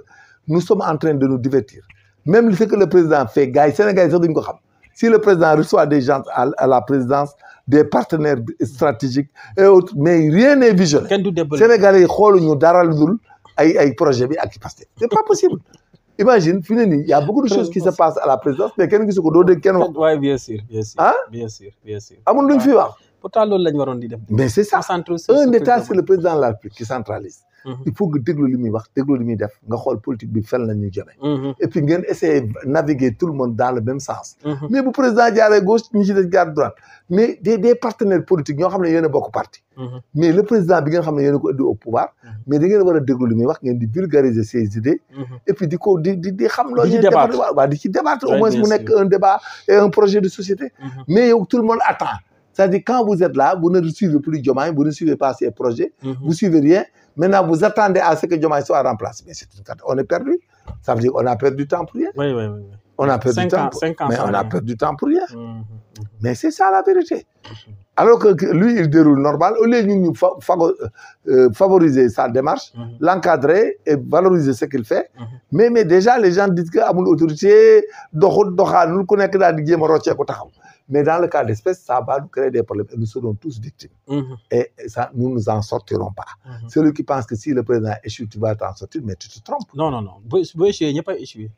nous sommes en train de nous divertir même ce que le président fait gars yi Sénégal yi sax duñ ko xam si le président reçoit des gens à la présidence des partenaires stratégiques et autres mais rien n'est visionné Sénégalais yi xooluñu dara lu dul ay projet bi ak Pastef c'est pas possible imagine fi ne nii y a beaucoup de choses qui se passent à la présidence mais kenn gisu ko doo dégg kenn wax waaye bien sûr bien sûr amul luñ fi wax pourtant loolu lañ waroon di def mais c'est ça un état c'est le président de la République qui centralise il faut que déglu li muy wax déglu li muy def nga xool politique bi fel la ñuy jëmee et puis ngeen essayer naviguer tout le monde dans le même sens mais bu président jaaree gauche ñi ci des jaar droite mais des partenaires politiques ñoo xam ne yéen a bokk parti mais le président bi ngeen xam ne yéen a ko indi au pouvoir mais da ngeen war a déglu li muy wax ngeen di vulgariser ses idées et puis di xam loolu ngeen débattre waaw di ci débattre au moins mu nekk un débat et un projet de société mais yow tout le monde attend c'est-à-dire quand vous êtes là vous ne suivez plus Diomaye vous ne suivez pas ses projets vous suivez rien maintenant vous attendez à ce que Diomaye soit remplacé mais c'est une carte on est perdu ça veut dire on a perdu du temps pour rien on a perdu du temps mais on a perdu du temps pour rien mais c'est ça la vérité alors que lui il déroule normal au lieu ñu favoriser sa démarche l'encadrer et valoriser ce qu'il fait mais déjà les gens disent que amul autorité doxaanul ku nekk daal di jéem a rocceeku taxaw mais dans le cas d'espèce ça va nous créer des problèmes et nous serons tous victimes et ça nous nous en sortirons pas celui qui pense que si le président échoue tu vas t'en sortir mais tu te trompes non boo échoué ñëpp a échoué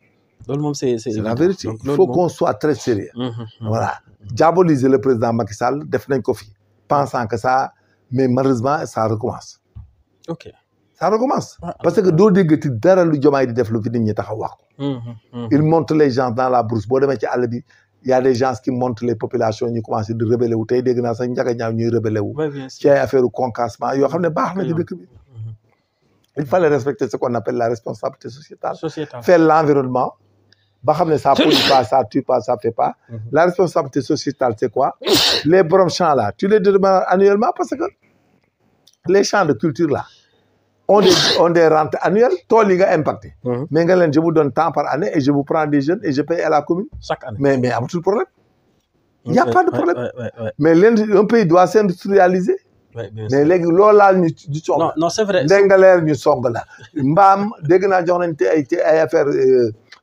loolu moom c'est la vérité il faut qu'on soit très sérieux voilà diaboliser le président Macky Sall def nañ ko fi pensant que ça mais malheureusement ça recommence ça recommence parce que doo déggati dara lu Diomaye di def lu fi nit ñi taxaw wax ko il monte les gens dans la brousse boo demee ci àll bi il y a des gens qui montent les populations ñu commencé di rebeller wu tey dégg naa sax njaga ñaaw ñuy rebeller wu ci ay affaire concassement yoo xam ne baax na ci dëkk bi il fallait respecter ce qu'on appelle la responsabilité sociétale faire l'environnement ba xam ne ça pollue pas ça tue pas ça fait pas la responsabilité sociétale c'est quoi les borom champs là tu les demandes annuellement parce que les champs de culture là ont des rentes annuelles tool yi nga impacté mais nga leen je vous donne tant par année et je vous prends des jeunes et je paye à la commune chaque année mais amatul problème il y a pas de problème mais un pays doit s'industrialiser mais léegi loolu laal ñu song non c'est vrai ndengaleer ñu song la mbaam dégg naa jox nañ te ay affaire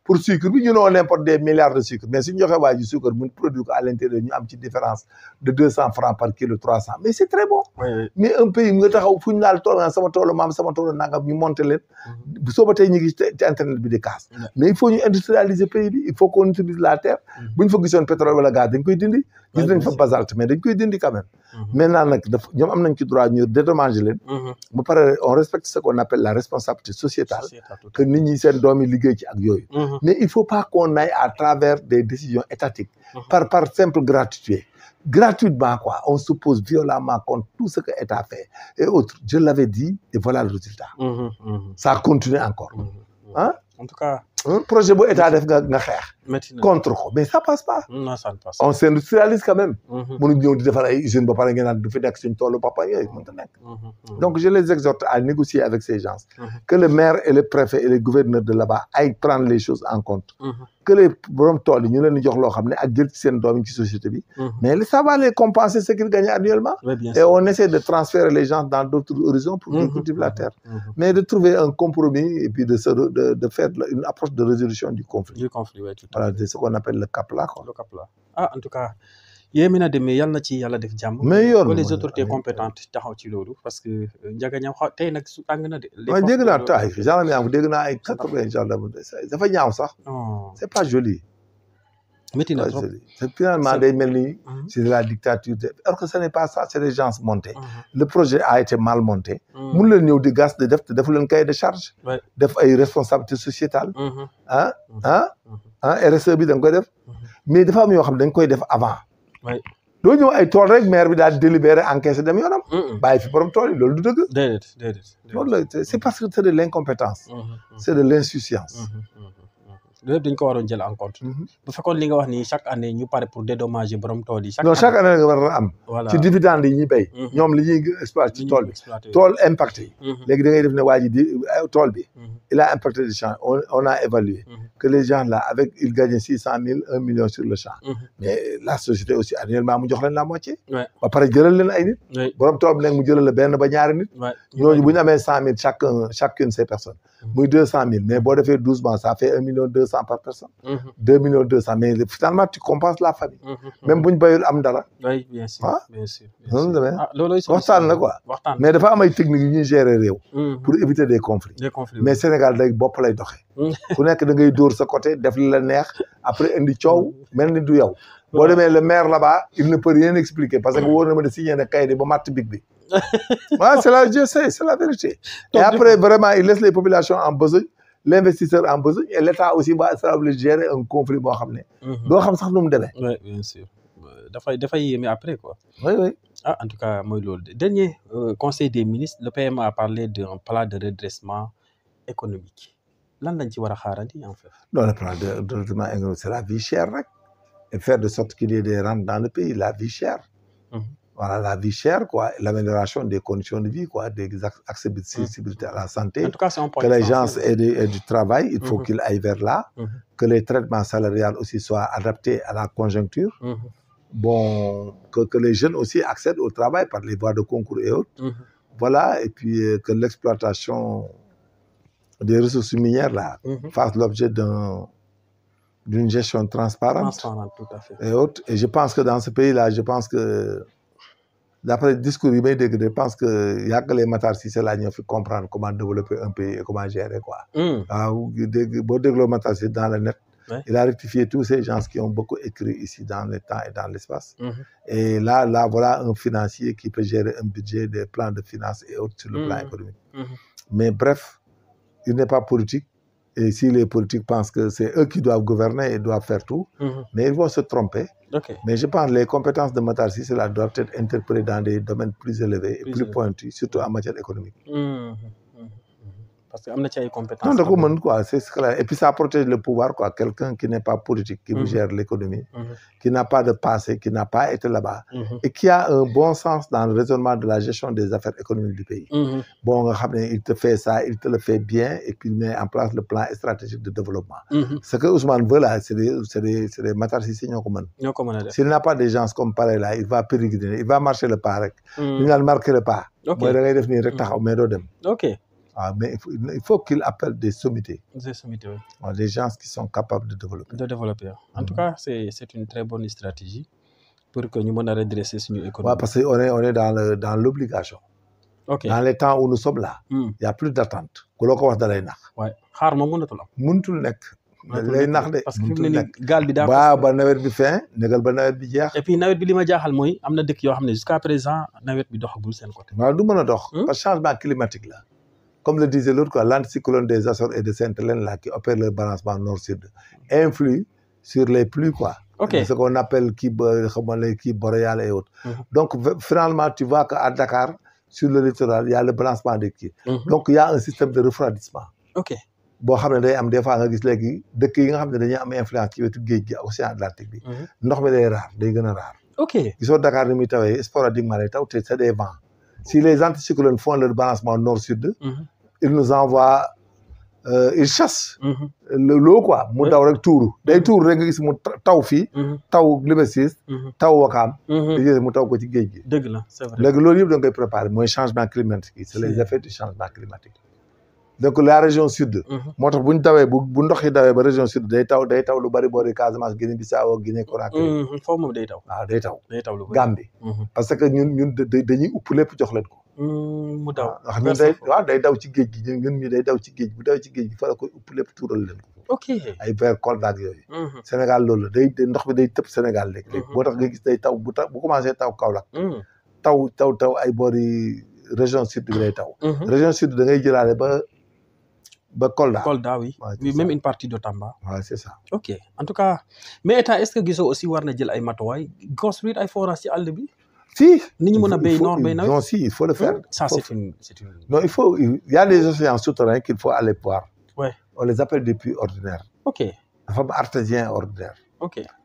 pour sucre bi ñu ne on importe des milliards de sucre mais suñu joxee waa ji sucre mun produit ko à l'intérieur ñu am ci différence de 200 francs par kilo 300 mais c'est très bon mais un pays nga taxaw fu ñu laal tool nga sama toolu maam sama toolu nangam ñu monter leen bu sooba tey ñu ngi ci internet bi di casse mais il faut ñu industrialiser pays bi il faut qu'on utilise la terre bu ñu fa gisoon pétrole wala gaz dañ koy dindi gis nañ fa basalte mais dañ koy dindi quand même maintenant nag ñoom am nañ ci droit ñu dédommager leen. ba pare on respecte ce qu'on appelle la responsabilité sociétale. que nit ñi seen doom yi liggéey ci ak yooyu. mais il faut pas qu'on aille à travers des décisions étatiques. par simple gratuité. Gratuitement, quoi. On s'oppose violemment contre tout ce que l'État fait et autres. Je l'avais dit et voilà le résultat. Ça continue encore. Hein? En tout cas, un projet de l'État contre quoi. Mais ça passe pas. Non, ça ne passe pas. On s'industrialise quand même. Donc je les exhorte à négocier avec ces gens. Que le maire et le préfet et les gouverneurs de là-bas aillent prendre les choses en compte. Que les borom tool ñu leen di jox loo xam ne ak jël ci seen doom ci société bi. Mais ça va les compenser ce qu'ils gagnent annuellement. Et on essaie de transférer les gens dans d'autres horizons pour qu'ils cultivent la terre. Mais de trouver un compromis et puis de faire une approche de résolution du conflit. Du conflit, oui, tout à fait. Voilà, c'est ce qu'on appelle le CAPLA, quoi. Le CAPLA. Ah, en tout cas, yéeme na demee yàlla na ci yàlla def jàmm. mais yoon les autorités compétentes taxaw ci loolu parce que Ndiaga Niang tey nag su tàng na de. waaw dégg naa taay gendarme yaa dégg naa ay 80 gendarme dafa ñaaw sax. c'est pas joli. métti na trop finalement day mel ni c'est la dictature alors que ce n'est pas ça c'est des gens montés. Le projet a été mal monté. mun leen ñëw di gas di def te defu leen cahier de charge. def ay responsabilités sociétales. RSE bi da nga koy def. mais dafa am yoo xam ne dañ koy def avant. doo ñëw ay tool rek maire bi daal délibéré encaissé dem yoonam. bàyyi fi borom tool yi loolu du dëgg. déedéet. loolu la c'est parce que c'est de l'incompétence. c'est de l'insouciance. loolu yëpp dañ ko waroon jël en compte. bu fekkoon li nga wax ni chaque année ñu pare pour dédommager borom tool yi. non chaque année nga war a am. ci dividende yi ñuy béy. ñoom li ñuy exploité ci tool bi. tool impacté yi. léegi da ngay def ne waa ji di tool bi. il a impacté le champ on a évalué. que les gens là avec ils gagnent 600 000 1 million sur le champ. mais la société aussi annuellement mu jox leen la moitié. ba pare jëlal leen ay nit. borom tool bi nag mu jëlal la benn ba ñaari nit. ñooñu bu ñu amee 100 000 chacune ces personnes. muy 200 000 mais boo defee 12 mois ça fait 1 million 200 par personne. 2 millions 200 mais finalement tu compenses la famille. même bu ñu béyul am dara. oui bien sûr bien sûr. noonu la ah loolooy waxtaan la quoi. mais dafa am ay techniques yu ñuy gérer réew. pour éviter des conflits. mais Sénégal day bopp lay doxee. ku nekk da ngay dóor sa côté def li la neex après indi coow mel ni du yow. boo demee le maire là-bas il ne peut rien expliquer parce que wóor na ma ne signé na kayit ba matt big bi. je sais c'est la vérité. Et après vraiment il laisse les populations en besogne. L'investisseur en besoin et l'État aussi va être gérer un conflit boo xam ne. doo xam sax nu mu demee. oui bien sûr dafay yéeme après quoi. oui. Ah en tout cas mooy loolu de dernier conseil des ministres le PM a parlé d'un plan de redressement économique lan lañ ci war a xaarandi en fait. non le plan de redressement économique c'est la vie chère rek et faire de sorte qu'il y ait des rentes dans le pays la vie chère. Voilà, la vie chère, quoi, l'amélioration des conditions de vie, quoi, des accessibilité à la santé. En tout cas, c'est un point que les gens aient du travail, il faut qu'ils aillent vers là, que les traitements salariales aussi soient adaptés à la conjoncture. Bon, que les jeunes aussi accèdent au travail par les voies de concours et autres. Voilà, et puis que l'exploitation des ressources minières, là, fasse l'objet d'une gestion transparente. Transparente, tout à fait. Et autres. Et je pense que dans ce pays-là, d'après le discours, je pense qu'il y a que les Matar Cissé là qui comprendre comment développer un pays et comment gérer quoi. Le Matar Cissé dans le net, il a rectifié tous ces gens qui ont beaucoup écrit ici dans le temps et dans l'espace. Et là, voilà un financier qui peut gérer un budget, des plans de finances et autres sur le plan économique. Mais bref, il n'est pas politique. Et si les politiques pensent que c'est eux qui doivent gouverner et doivent faire tout, mais ils vont se tromper. Mais je pense que les compétences de Matar Cissé doivent être interprétées dans des domaines plus élevés et plus pointus, surtout en matière économique. Parce qu'il y a des compétences. Non, quoi, c'est clair. Et puis ça protège le pouvoir, quoi. Quelqu'un qui n'est pas politique, qui gère l'économie, qui n'a pas de passé, qui n'a pas été là-bas, et qui a un bon sens dans le raisonnement de la gestion des affaires économiques du pays. Bon, il te fait ça, il te le fait bien, et puis il met en place le plan stratégique de développement. Ce que Ousmane veut là, c'est des Matar Cissé. S'il n'a pas des gens comme pareil là, il va pérégriner, il va marcher le pas. Il ne marquer le pas. Ok. Mais il faut qu'il appelle des sommités. Des sommités, oui. Des gens qui sont capables de développer. En tout cas, c'est une très bonne stratégie pour que nous puissions redresser notre économie. Ouais, parce qu'on est dans l'obligation. Okay. Dans les temps où nous sommes là, il n'y a plus d'attente. Ouais. lay nax de parce que fi mu ne nii gaal bi daa ba nawet bi fin négal ba nawet bi jeex et puis nawet bi li ma jaaxal mooy am na dëkk yoo xam ne jusqu'à présent nawet bi doxagul seen côté waaw du mën a dox parce que changement climatique là comme le disait l'autre quoi l'anticyclone des Açores et de Sainte-Hélène là qui opère le balancement nord-sud influe sur les pluies quoi ce qu'on appelle kii boréal et autres donc finalement tu vois qu'à Dakar sur le littoral il y a le balancement des kii donc il y a un système de refroidissement boo xam ne day am des fois nga gis léegi dëkk yi nga xam ne dañuy am influence ci wetu géej gi océan Atlantique bi ndox mi day raar day gën a raar gisoo Dakar ni muy tawee sporadiquement lay taw te c'est des vents si les anticyclones font leur balancement nord-sud ils nous envoient ils chassent l'eau quoi mu daw rek tuuru day tuuru rek nga gis mu taw fii taw Liberté 6 taw Ouakam li mu taw ko ci géej gi dëgg la c'est vrai léegi loolu yëpp da nga koy préparer mooy changement climatique c'est les effets du changement climatique donc la région sud moo tax bu ñu dawee bu ndox yi dawee ba région sud day taw lu bari boori Casamance Guinée Bissau Guinée Conakry foofu moom day taw waaw day taw lu bari Gambie parce que ñun dañuy upp lépp jox leen ko mu daw ndax ñun day daw ci géej gi ñun ñi day daw ci géej bu daw ci géej gi fa la koy upp lépp tuural leen ko ay vers Kolda ak yooyu Sénégal loolu la day ndox bi day tëb Sénégal léegi boo tax nga gis day taw bu commencé taw Kaolack taw ay boori région sud bi day taw région sud da ngay jëlaale ba Kolda oui même une partie de Tamba waaw c'est ça ok en tout cas mais état est-ce que gisoo aussi war na jël ay matuwaay construire ay forage ci àll bi si nit ñi mën a béy noor béy nawet non si il faut le faire ça c'est une non il y a des océans souterrains qu'il faut aller voir on les appelle des puits ordinaires ok dafa am artésien ordinaire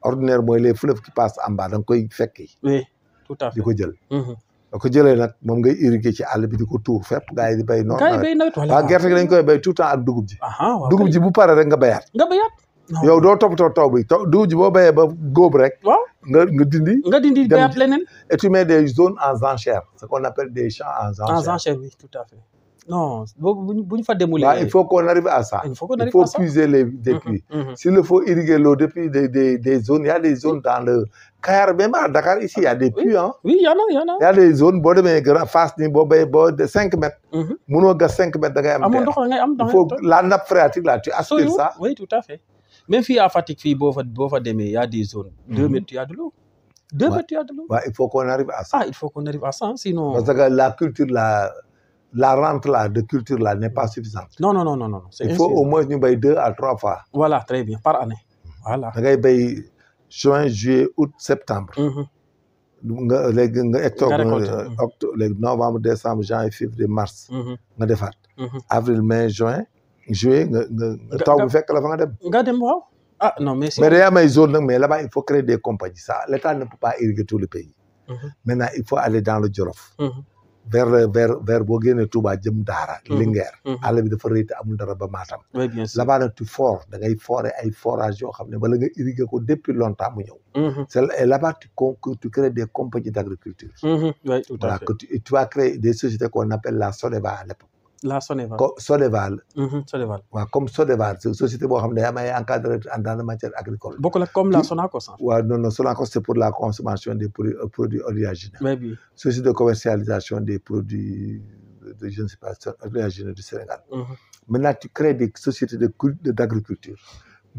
ordinaire mooy les fleuves qui passent en bas da nga koy fekki oui tout à fait di ko jël da ko jëlee nag moom ngay irriguer ci àll bi di ko tuur fépp gars yi di béy noor nawet waaw gerte gi dañ koy béy tout le temps ak dugub ji dugub ji bu pare rek nga béyaat yow doo toppatoo taw bi dugub ji boo béyee ba góob rek nga dindi béyaat leneen et tu mets des zones en jachère ce qu'on appelle des champs en jachère oui tout à fait non boobu bu ñu fa démoulé il faut qu'on arrive à ça il faut puiser des puits s'il faut irriguer l'eau depuis des zones il y a des zones dans le Kayar même à Dakar ici il y a des puits oui y en a il y a des zones boo demee grand face ni boo béyee boo de 5 mètres mënoo gas 5 mètres da ngay am ndox da ngay am il faut la nappe phréatique là tu aspires ça oui tout à fait même fii à Fatick fii boo fa demee y a des zones 2 mètres il y a de l'eau 2 mètres il y a de l'eau il faut qu'on arrive à ça il faut qu'on arrive à ça sinon parce que la culture la rente là de culture là n'est pas suffisante non il faut au moins ñu béy 2 à 3 fois voilà très bien par année voilà da ngay béy juin juillet août septembre nga léegi nga octobre léegi novembre décembre janvier février mars nga defaat avril mai juin juillet nga taw bi fekk la fa nga dem waaw non mais day am ay zone nag mais là-bas il faut créer des compagnies ça l'État ne peut pas irriguer tout le pays maintenant il faut aller dans le Djolof vers boo génnee Touba jëm Daara Linguère àll bi dafa rëy te amul dara ba Matam là-bas nag tu fort da ngay forer ay forage yoo xam ne bala nga irriguer ko depuis longtemps mu ñëw et là-bas tu crées des compagnies d'agriculture voilà que tu vas créer des sociétés qu'on appelle la Sodeva à l'époque la Soneval Sodeval waaw comme Sodeval société boo xam ne day am ay encadré dans la matière agricole bokkul ak comme la Sonacos waaw non Sonacos c'est pour la consommation des produits oléagineux société de commercialisation des produits de je ne sais pas oléagineux du Sénégal maintenant tu crées des sociétés d'agriculture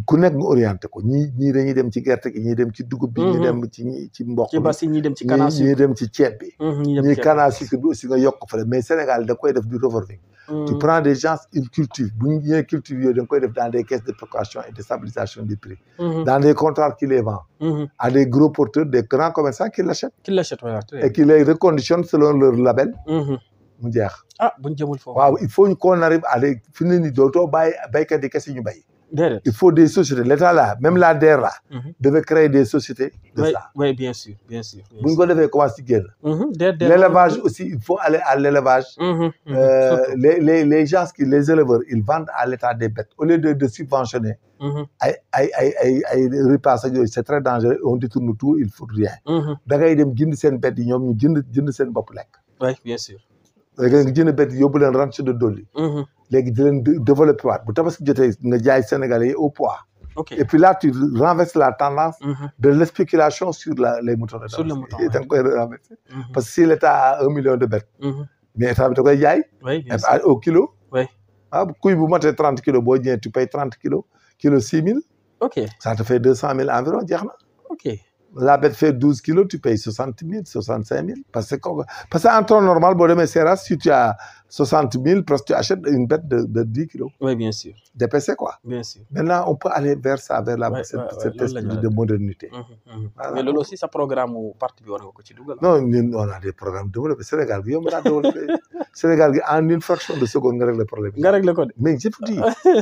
ku nekk nga orienté ko ñii dañuy dem ci gerte gi ñii dem ci dugub bi ñii dem ci mboq bi ñii dem ci canne à sucre ñii dem ci ceeb bi ñii canne à sucre bi aussi nga yokk fële mais Sénégal da koy def du revolving tu prends des gens ils cultivent bu ñu ñëwee culture yooyu da nga koy def dans des caisses de précaution et de stabilisation des prix dans des comptoirs qui les vendent à des gros porteurs des grands commerçants qui l'achètent voilà et qui les reconditionnent selon leur label mu jeex buñ jëmul foofu waaw il faut qu'on arrive à des fi ne ni dootoo bàyyi béykat yi kese ñu béy il faut des sociétés l'État là même la DER là devait créer des sociétés de ça oui bien sûr bu ñu ko defee commencé ci génn l'élevage aussi il faut aller à l'élevage les gens les éleveurs ils vendent à l'État des bêtes au lieu de subventionner ay repas ak yooyu c'est très dangereux on détourne tout il faut rien da ngay dem jënd seen bêtes yi ñoom ñu jënd seen bopp lekk oui bien sûr léegi nga jënd bêtes yi yóbbu leen ranch de Dolly léegi di leen développer waat bu tabaski jotee nga jaay Sénégalais yi au poids et puis là tu renverses la tendance de l'spéculation sur les moutons de tabaski da nga koy renverser parce que si l'État a 1 million de bêtes mais État bi da koy jaay au kilo kuy bu matee 30 kilos boo ñëwee tu payes 30 kilos kilo 6 000. Ok. Ça te fait 200 000 environ, jeex na. Ok. La bête fait 12 kilos, tu payes 60 000, 65 000. Parce qu'en temps normal, bon, mais Seras, si tu as 60 000, presque tu achètes une bête de 10 kilos. Oui, bien sûr. D'épais, quoi. Bien sûr. Maintenant, on peut aller vers ça, vers cet esprit de modernité. Mais là aussi, ça programme au parti bi war nga ko ci dugal. Non, on a des programmes développés. Sénégal, on a développé. Sénégal, en une fraction de seconde, on règle le problème. Nga règle ko de. Mais je vous dis,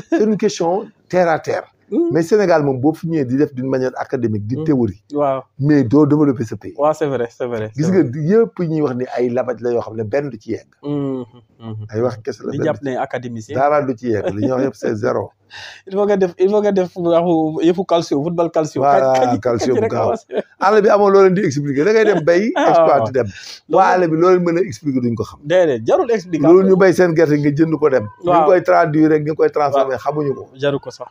c'est une question terre à terre. Mais Sénégal moom boo fi ñëwee di def d'une manière académique di théorie. waaw mais doo développer ce pays. waaw c'est vrai c'est vrai. gis nga yëpp ñuy wax ni ay labaj la yoo xam ne benn du ci yegg. ay wax kese la di jàpp ne académicien. dara du ci yegg li ñuy wax yëpp c'est zéro. il faut nga def yëfu calcio football calcio. voilà calcio bu gaaw àll bi amoo loo leen di expliquer da ngay dem bay. exploité dem waa àll bi loo leen mën a expliquer duñ ko xam. déedéet jarul expliquer. loolu ñu bay seen gerte nga jënd ko dem. waaw ñu koy traduire rek ñu koy transformer xamuñu ko. jarul ko sax.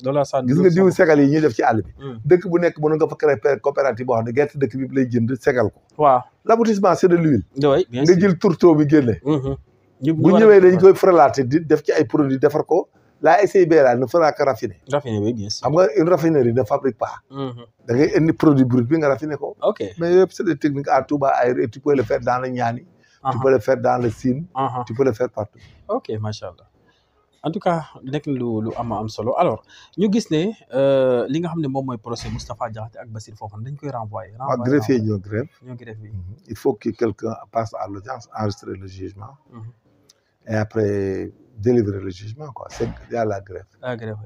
loolu la gis nga diwu segal yi ñuy def ci àll bi. dëkk bu nekk mën nga fa créer coopérative boo xam ne gerte dëkk bi lay jënd segal ko. waaw l'aboutissement c'est de l'huile. oui bien sûr nga jël tourteau bi génne. bu ñëwee dañ koy frelater di def ci ay produits defar ko. La SIB là ne fera que raffiner. Raffiner, oui, bien sûr. xam nga une raffinerie ne fabrique pas. da ngay indi produit brut bi nga raffiner ko. ok mais yëpp c'est des techniques à Touba ailleurs et tu peux le faire dans le Niani. tu peux le faire dans le Sine. tu peux le faire partout. ok macha allah en tout cas nekk na lu am solo alors ñu gis ne li nga xam ne moom mooy procès Moustapha Diakhaté ak Bassirou Fofana dañ koy renvoyer. waaw greffier ñoo grève. ñoo grève bi. il faut que quelqu'un passe à l'audience enregistrer le jugement. et après délivrer le jugement quoi c'est y a la grève. la grève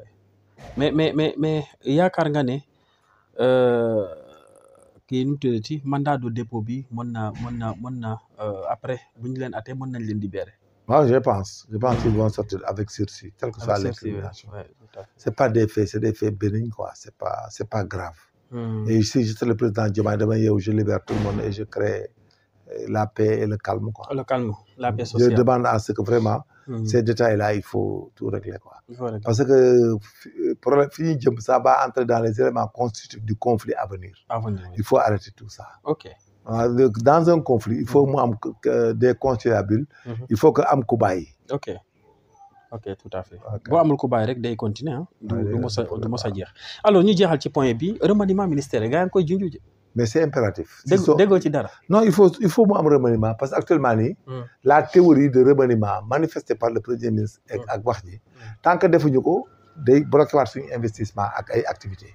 mais yaakaar nga ne kii nu mu tuddati mandat de dépôt bi mën na après bu ñu leen atee mën nañ leen libérer. moi je pense qu'ils vont sortir avec sursis quelle que soit l'incrimination. c'est pas des faits c'est des faits bénignes quoi c'est pas grave. et si j'étais le président Diomaye damay yeewu je libère tout le monde et je crée la paix et le calme quoi. le calme la paix sociale. je demande à ce que vraiment. ces détails-là il faut tout régler quoi. parce que problème fi ñuy jëm ça va entrer dans les éléments constitutifs du conflit à venir. il faut arrêter tout ça. ok dans un conflit il faut mu am des conciliabules. il faut que am ku bàyyi. ok tout à fait boo amul ku bàyyi rek day continuer ah. du mos a jeex. alors ñu jeexal ci point bi remaniement ministériel gaa ngi koy junj. mais c'est impératif. déggoo ci dara. non il faut mu am remaniement parce que actuellement nii. la théorie de remaniement manifestée par le premier ministre. ak wax ji tant que defuñu ko day bloqué waat suñu investissement ak ay activités.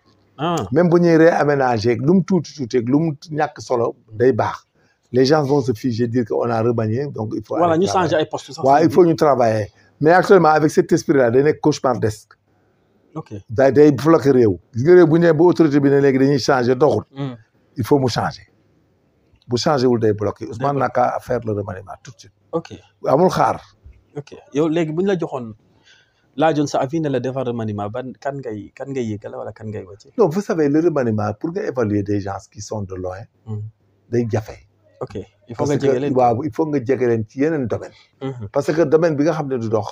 même bu ñuy réaménager lu mu tuuti lu mu ñàkk solo day baax. les gens vont se figer dire que on a remanié donc il faut. voilà ñu changer ay postes sax. waaw il faut ñu travailler mais actuellement avec cet esprit là day nekk cauchemardesque. ok day bloqué réew. gis nga réew bu ñëwee ba autorité bi ne léegi dañuy changer doxul. il faut mu changer bu changer wul day bloqué Ousmane n'a qu'à faire le remaniement tout de suite. ok amul xaar. ok yow léegi bu ñu la joxoon laajoon sa avis ne la defar remaniement ban kan ngay yëgal wala kan ngay wàcce. non vous savez le remaniement pour nga évaluer des gens qui sont de loin. day jafe. ok il faut nga jege leen waaw il faut nga jege leen ci yeneen domaine. parce que domaine bi nga xam ne du dox.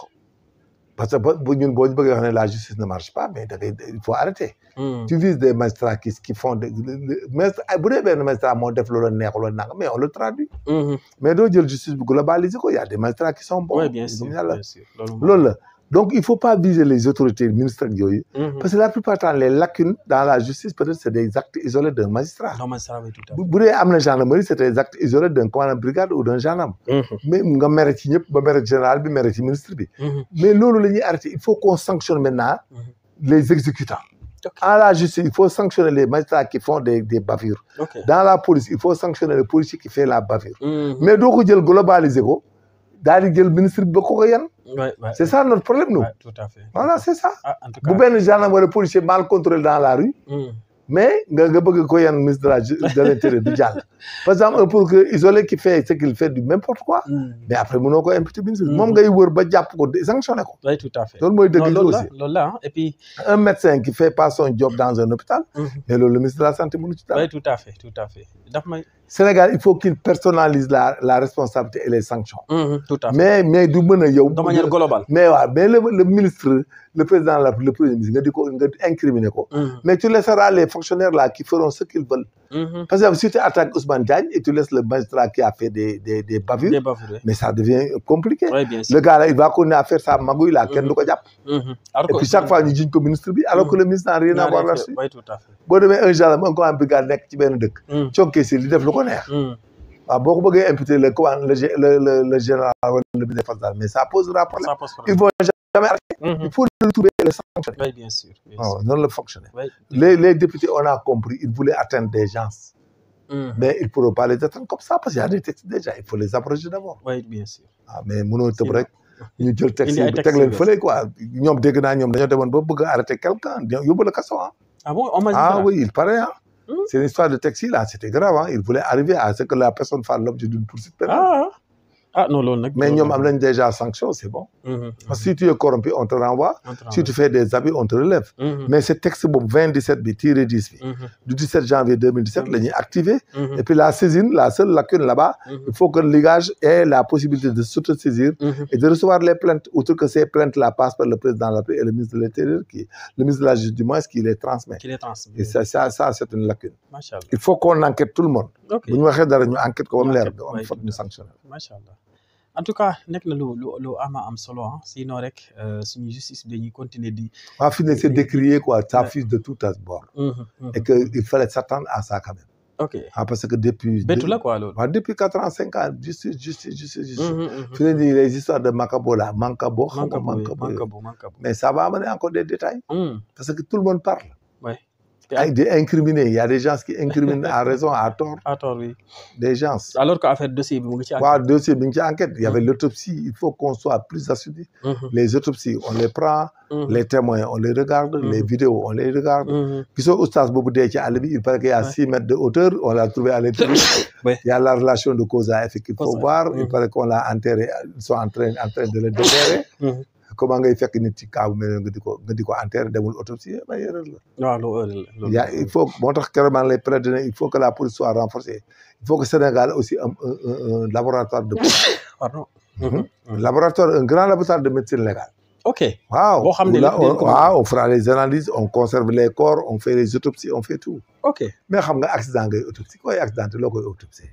parce que boo ñu bëggee wax ne la justice ne marche pas mais il faut arrêter. tu vises des magistrats qui font bu dee benn magistrat moo def loolu neex loolu nanga mais on le traduit. mais doo jël justice bu globaliser ko y a des magistrats qui sont bons. oui bien sûr loolu la donc il faut pas viser les autorités ministres ak yooyu. parce que la plupart du temps les lacunes dans la justice peut-être c'est des actes isolés d'un magistrat. bu dee am na gendarmerie c'est des actes isolés d'un commandant de brigade ou d'un gendarme. mais nga mere ci ñëpp ba mere ci général bi mere ci ministre bi. mais loolu la ñuy arrêter il faut qu'on sanctionne maintenant les exécutants. À la justice, il faut sanctionner les magistrats qui font des bavures. Dans la police, il faut sanctionner le policier qui fait la bavure. Mais doo ko jël globaliser ko daal di jël ministre bi ba ko yan. C'est ça notre problème nous. Tout à fait. Voilà c'est ça. bu benn gendarme wala policier mal contrôlé dans la rue. mais nga bëgg ko yan ministre de l'intérieur du jàll. par exemple un procureur isolé qui fait ce qu'il fait du n'importe quoi. mais après mënoo ko imputer ministre moom ngay wër ba jàpp ko sanctionné ko. oui tout à fait loolu mooy dëgg aussi loolu la et puis. un médecin qui fait pas son job dans un hôpital. mais loolu le ministre de la santé mënu ci dara. oui tout à fait daf may. Sénégal il faut qu'il personnalise la responsabilité et les sanctions. tout à fait mais du mën a yow. de manière globale. mais waaw mais le ministre le président le premier ministre nga incriminer ko. mais tu laisseras les fonctionnaires là qui feront ce qu'ils veulent. Par exemple, si tu attaques Ousmane Diagne et tu laisses le magistrat qui a fait des bavures, mais ça devient compliqué. Le gars là, il va continuer à faire sa magouille là, kenn du ko jàpp. Et puis chaque fois ñu jiñ ko ministre bi, alors que le ministre n'a rien à voir là-dessus. Boo demee un gendarme, un commandant brigade nekk ci benn dëkk. Conkee si li def lu ko neex. waaw boo ko bëggee imputer le général wala le ministre des mais ça posera problème. Ils vont jamais arrêter. Il faut le trouver et le sanctionner. Oui, bien sûr. Non le fonctionner. Les députés, on a compris, ils voulaient atteindre des gens. Mais ils ne pourront pas les atteindre comme ça parce qu'il y a des textes déjà. Il faut les abroger d'abord. Oui, bien sûr. Mais mënoo tëb rek ñu jël texte yi teg leen fële quoi. ñoom dégg naa ñoom dañoo demoon ba bëgg a arrêter quelqu'un yóbbu la kaso. Ah bon? Oui, il paraît. C'est une histoire de texte là, c'était grave. Il voulait arriver à ce que la personne fasse l'objet d'une poursuite pénale. Non, loolu nag. Mais ñoom am nañ déjà sanction, c'est bon. Parce que si tu es corrompu, on te renvoie. Si tu fais des abus, on te relève. Mais ce texte boobu 2017 bi tiré 10 bi. Du 17 janvier 2017 la ñuy activé. Et puis la saisine, la seule lacune là-bas, il faut que le ligage ait la possibilité de s'autosaisir et de recevoir les plaintes, outre que ces plaintes-là passent par le président de la République et le ministre de l'Intérieur, le ministre de la Justice du moins, qui les transmet. Et ça c'est une lacune. Il faut qu'on enquête tout le monde. Bu ñu waxee dara ñu enquête ko ba mu leer ba am faute ñu sanctionner. Macha Allah. En tout cas nekk na lu am solo sinon rek suñu justice bi dañuy continuer di. waaw fi ne c'est décrié quoi, ça fuse de tout à bord. Et que il fallait s'attendre à ça quand même. Ok parce que depuis. Bettu la quoi loolu. waaw depuis 4 ans 5 ans justice. fi ne nii les histoires de Mancabo là Mancabo. Mais ça va amener encore des détails. Parce que tout le monde parle. Ouais. Des incriminés, il y a des gens qui incriminent à raison, à tort. À tort, oui. Des gens. Alors qu'affaire dossier, dossier, enquête. Il y avait l'autopsie. Il faut qu'on soit plus assidu. Les autopsies, on les prend. Les témoins, on les regarde. Les vidéos, on les regarde. Qui sont au stade il paraît qu'il y a 6 mètres de hauteur. On l'a trouvé à l'intérieur. Il y a la relation de cause à effet qu'il faut voir. Il paraît qu'on l'a enterré. Ils sont en train de le déterrer. Comment ngay fekk nit ci kaaw mel nga di ko enterrer demul autopsie ba erreur la. waaw loolu il faut moo tax keroog maa ngi lay plaider il faut que la police soit renforcée. Il faut que Sénégal aussi un laboratoire de pardon. Laboratoire, un grand laboratoire de médecine légale. Ok. Waaw boo xam ne on fera les analyses, on conserve les corps, on fait les autopsies, on fait tout. Ok. Mais xam nga accident ngay autopsie koy accidenté loo koy autopsie.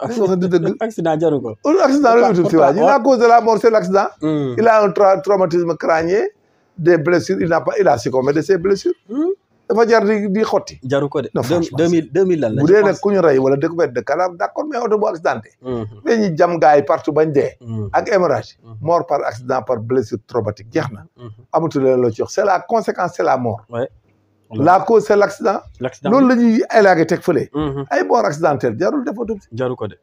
Accident jaru ko. Accident la autopsie waa ji. La cause de la mort c'est l'accident. Il a un traumatisme crânien, des blessures, il a succombé de ses blessures. Dafa jar di xotti. Jaru ko de. Non franchement 2000 lan la. Bu dee nag ku ñu rey wala découverte de cadavre d'accord mais oto bu accidenté. mais ñi jam gars yi partout bañ dee. ak hémorragie. Mort par accident par blessure traumatique jeex na. amatul leen loo ci wax c'est la conséquence c'est la mort. La cause c'est l'accident. Loolu la ñuy élagué teg fële. ay mort accidentel jarul def autopsie. jaru ko de.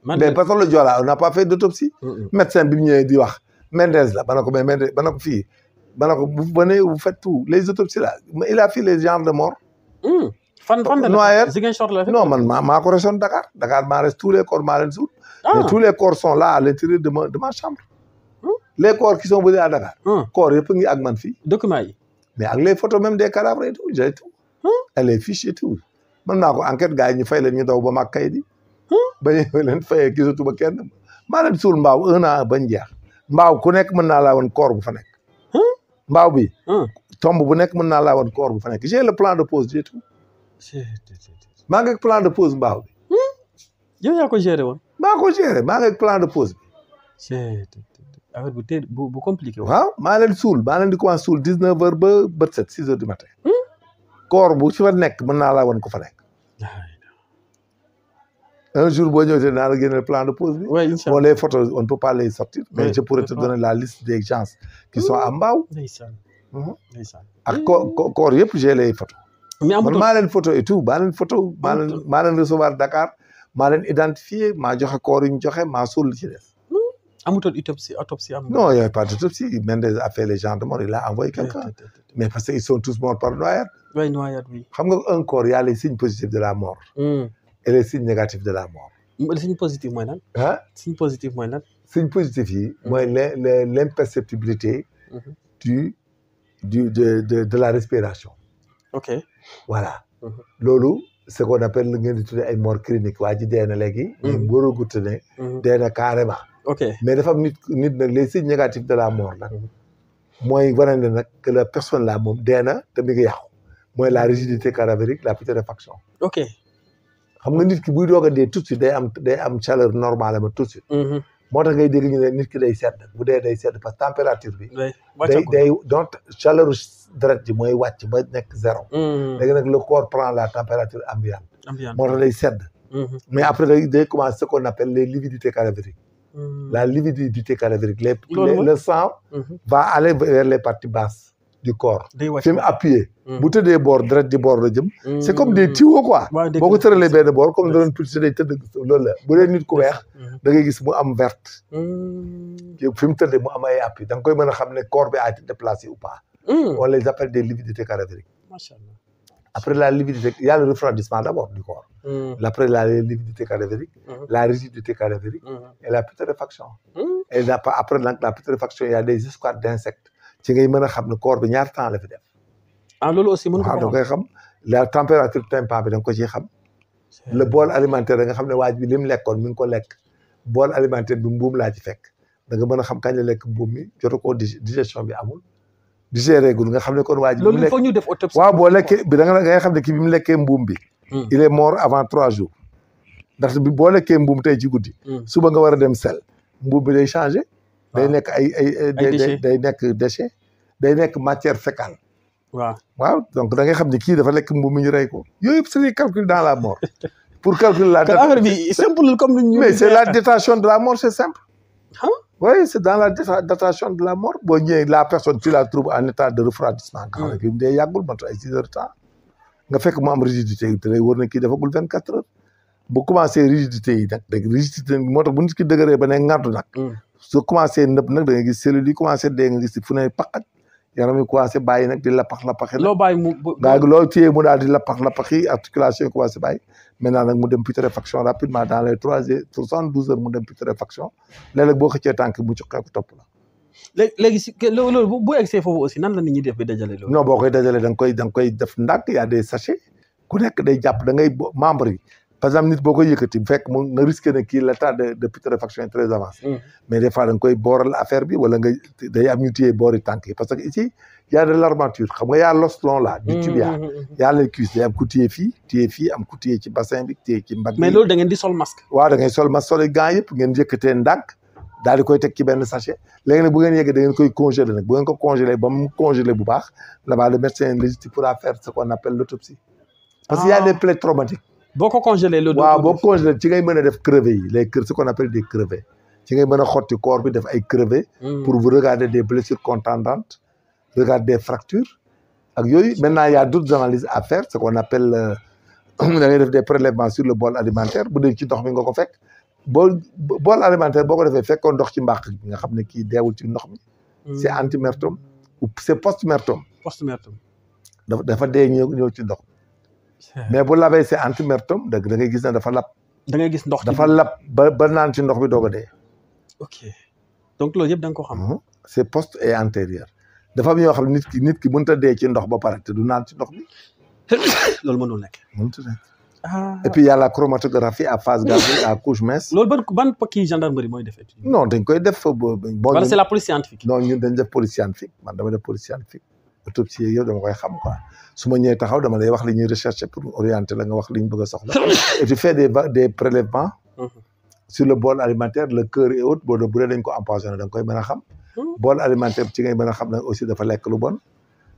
Mais parce que le Joola on n'a pas fait d'autopsie. Médecin bi mu ñëwee di wax Mendez la ba na ko mais Mendez ba na ko fii ba na ko vous venez vous faites tout les autopsies là il a fait les genres de mort. fan noyade Ziguinchor la non man maa ko resoon Dakar maa res tous les corps maa leen suul. mais tous les corps sont là à l'intérieur de ma chambre. Les corps qui sont venus à Dakar. corps yëpp ngi ak man fii. Documents yi. Mais avec les photos même des cadavres et tout, j'ai tout. Et les fiches et tout. Man naa ko enquête gars yi ñu fay leen ñu daw ba mag kay di. ba ñu leen fayee gisatu ba kenn. maa leen suul mbaaw 1 an bañ jeex. mbaaw ku nekk mën naa laa woon corps bu fa nekk. mbaaw bi. tombe bu nekk mën naa laa woon corps bu fa nekk. J'ai le plan de pose j'ai tout. maa ngi ak plan de pose mbaaw bi. yow yaa ko géré woon. maa ko géré maa ngi ak plan de pose bi. affaire bu compliqué. waaw maa leen suul maa leen di commencé suul 19h ba bët 7 6h du matin. corps bu ci fa nekk mën naa laa woon ko fa nekk. un jour boo ñëwee naa la génne plan de pose bi. oui inch'Allah. Les photos on ne peut pas les sortir. mais je pourrais te donner la liste des gens qui sont à Mbao. ndeysaan. ak corps yëpp j'ai les photos. mais man maa leen photo et tout maa leen photo maa leen recevoir Dakar maa leen identifié maa joxe corps yi ñu joxe maa suul li ci des. amutoon autopsie am. Non, il n'y avait pas d'autopsie. Mendez a fait les gens de mort, il a envoyé quelqu'un. Mais parce qu'ils sont tous morts par noyade. Oui, noyade, oui. Xam nga un corps, il y a les signes positifs de la mort. Et les signes négatifs de la mort. Les signes positifs, moi, là. Hein? Signes positifs, moi, là. Signes positifs, moi, l'imperceptibilité de la respiration. Ok. Voilà. Loolu, ce qu'on appelle une mort clinique. Waa ji dee na léegi. Mboro gutte ne. Dee na carrément. Ok. Mais dafa am nit nag les signes négatifs de la mort nag. mooy wane ne nag que la personne là moom dee na te mi ngi yàqu. mooy la rigidité cadavérique la putréfaction. ok. xam nga nit ki buy doog a dee tout de suite day am chaleur normale ma tout de suite. moo tax ngay dégg ñu ne nit ki day sedd bu dee day sedd parce que température bi. day donc chaleur deret ji mooy wàcc ba nekk zéro. léegi nag le corps prend la température ambiante. moo tax day sedd. mais après day commencer ce qu'on appelle les lividités cadavériques. La lividité cadavérique le sang va aller vers les parties basses du corps. fi mu appuyé. bu tëddee boor deret di boor la jëm. c'est comme des tuyaux quoi. boo ko tëralee benn boor comme doon pulsé day tëdd loolu la bu dee nit ku weex da ngay gis mu am verte. fi mu tëddee mu am ay appui da nga koy mën a xam ne corps bi a été déplacé ou pas. on les appelle des lividités cadavériques. Machallah. Après la lividité, il y a le refroidissement d'abord du corps. Après la lividité cadavérique, la rigidité cadavérique et la putréfaction. Et après la putréfaction, il y a des escouades d'insectes. Tu sais, le corps bi ñaar temps la fi def. Ah loolu aussi mën nga ko xam. La température tempa bi da nga ko ci xam. Le bol alimentaire da nga xam ne waaj bi lim lekkoon mi ngi ko lekk. Bol alimentaire bi mbuum laa ci fekk. Da nga mën a xam kañ la lekk mbuum mi jotu ko digestion bi amul. digéré gul nga xam ne kon waa ji. loolu il faut ñu def autopsie. waaw boo lekkee bi da nga xam ne kii bi mu lekkee mbuum bi. il est mort avant 3 jours. ndax bi boo lekkee mbuum tey ci guddi. suba nga war a dem sel. mbuum bi day changé. day nekk day nekk déchet. day nekk matière fécale. waaw donc da ngay xam ne kii dafa lekk mbuum mi ñu rey ko. yooyu yëpp c'est des calculs dans la mort. pour calculer la. affaire bi simple comme ni ñu. mais c'est la détention de la mort c'est simple. Oui, c'est dans la datation de la mort. Bon, la personne, tu la trouves en état de refroidissement. Quand même, il y a 6 heures de temps. nga fekk mu am rigidité yi te lay wóor na kii defagul 24 heures. bu commencé rigidité yi nag rigidité moo tax bu nit ki dëgëree ba ne ŋardu nag. su commencé nëb nag da ngay gis cellules yi commencé dee nga gis fu ne paqat yaram yi commencé bàyyi nag di lappax-lappaxi. loo bàyyi mu loo téye mu daal di lappax-lappaxi articulation yi commencé bàyyi. maintenant nag mu dem putréfaction rapidement dans les 72 heures mu dem putréfaction léeg-léeg boo xëccee tànk mu ci xeeku topp la. léegi si loolu bu egsee foofu aussi nan la nit ñi def bi dajale loolu. non boo koy dajale da nga koy def ndànk y a des sachets ku nekk day jàpp da ngay membre yi par exemple nit boo koy yëkkati bu fekk mu nga risqué ne kii l'état de putréfaction est très avancé. mais des fois da nga koy booral affaire bi wala nga day am ñu téye boori tànk yi parce que ici y a de l'armature xam nga y a l'os long là du tibia y a les cuisses day am ku téye fii am ku téye ci bassin bi téye ci mbagg. mais loolu da ngeen di sol masque. waaw da ngay sol masque sol gants yëpp ngeen yëkkatee ndànk daal di koy teg ci benn sachet léegi nag bu ngeen yeggee da ngeen koy congeler nag bu ngeen ko congeler ba mu congeler bu baax là-bas le médecin légiste pourra faire ce qu'on appelle l'autopsie. parce que y a des plaies traumatiques. boo ko congeler loolu. waaw boo congeler ci ngay mën a def crevés yi les ce qu'on appelle des crevés ci ngay mën a xotti corps bi def ay crevés. pour vous regarder des blessures contundantes regarder des fractures ak yooyu. maintenant y a d'autres analyses à faire ce qu'on appelle da ngay def des prélèvements sur le bol alimentaire bu dee ci ndox mi nga ko fekk. bol alimentaire boo ko defee fekkoon ndox ci mbàq bi nga xam ne kii deewul ci ndox mi. c'est antemertum ou c'est postmertum. postmertum. dafa dee ñëw ci ndox. mais bu labee c'est antemertum da ngay gis ne dafa lab. da ngay gis ndox dafa lab ba naan ci ndox bi doog a dee. ok donc loolu yëpp da nga ko xam. c'est post et antérieur. dafa am yoo xam ne nit ki mënut a dee ci ndox ba pare te du naan ci ndox bi. loolu mënul nekk. mënut a nekk. et puis y a la chromatographie à phase gazeuse à couche mince. loolu ban kii gendarmerie mooy def étude. non dañ koy def. wala c'est la police scientifique. non ñun dañ def police scientifique man dama def police scientifique. autopsie yow dama koy xam quoi su ma ñëwee taxaw dama lay wax li ñuy rechercher pour orienter la nga wax li ñu bëgg a soxla. et tu fais des prélèvements. sur le bol alimentaire le cœur et autres bu dee dañ ko empoisonné da nga koy mën a xam. bol alimentaire ci ngay mën a xam ne aussi dafa lekk lu bon.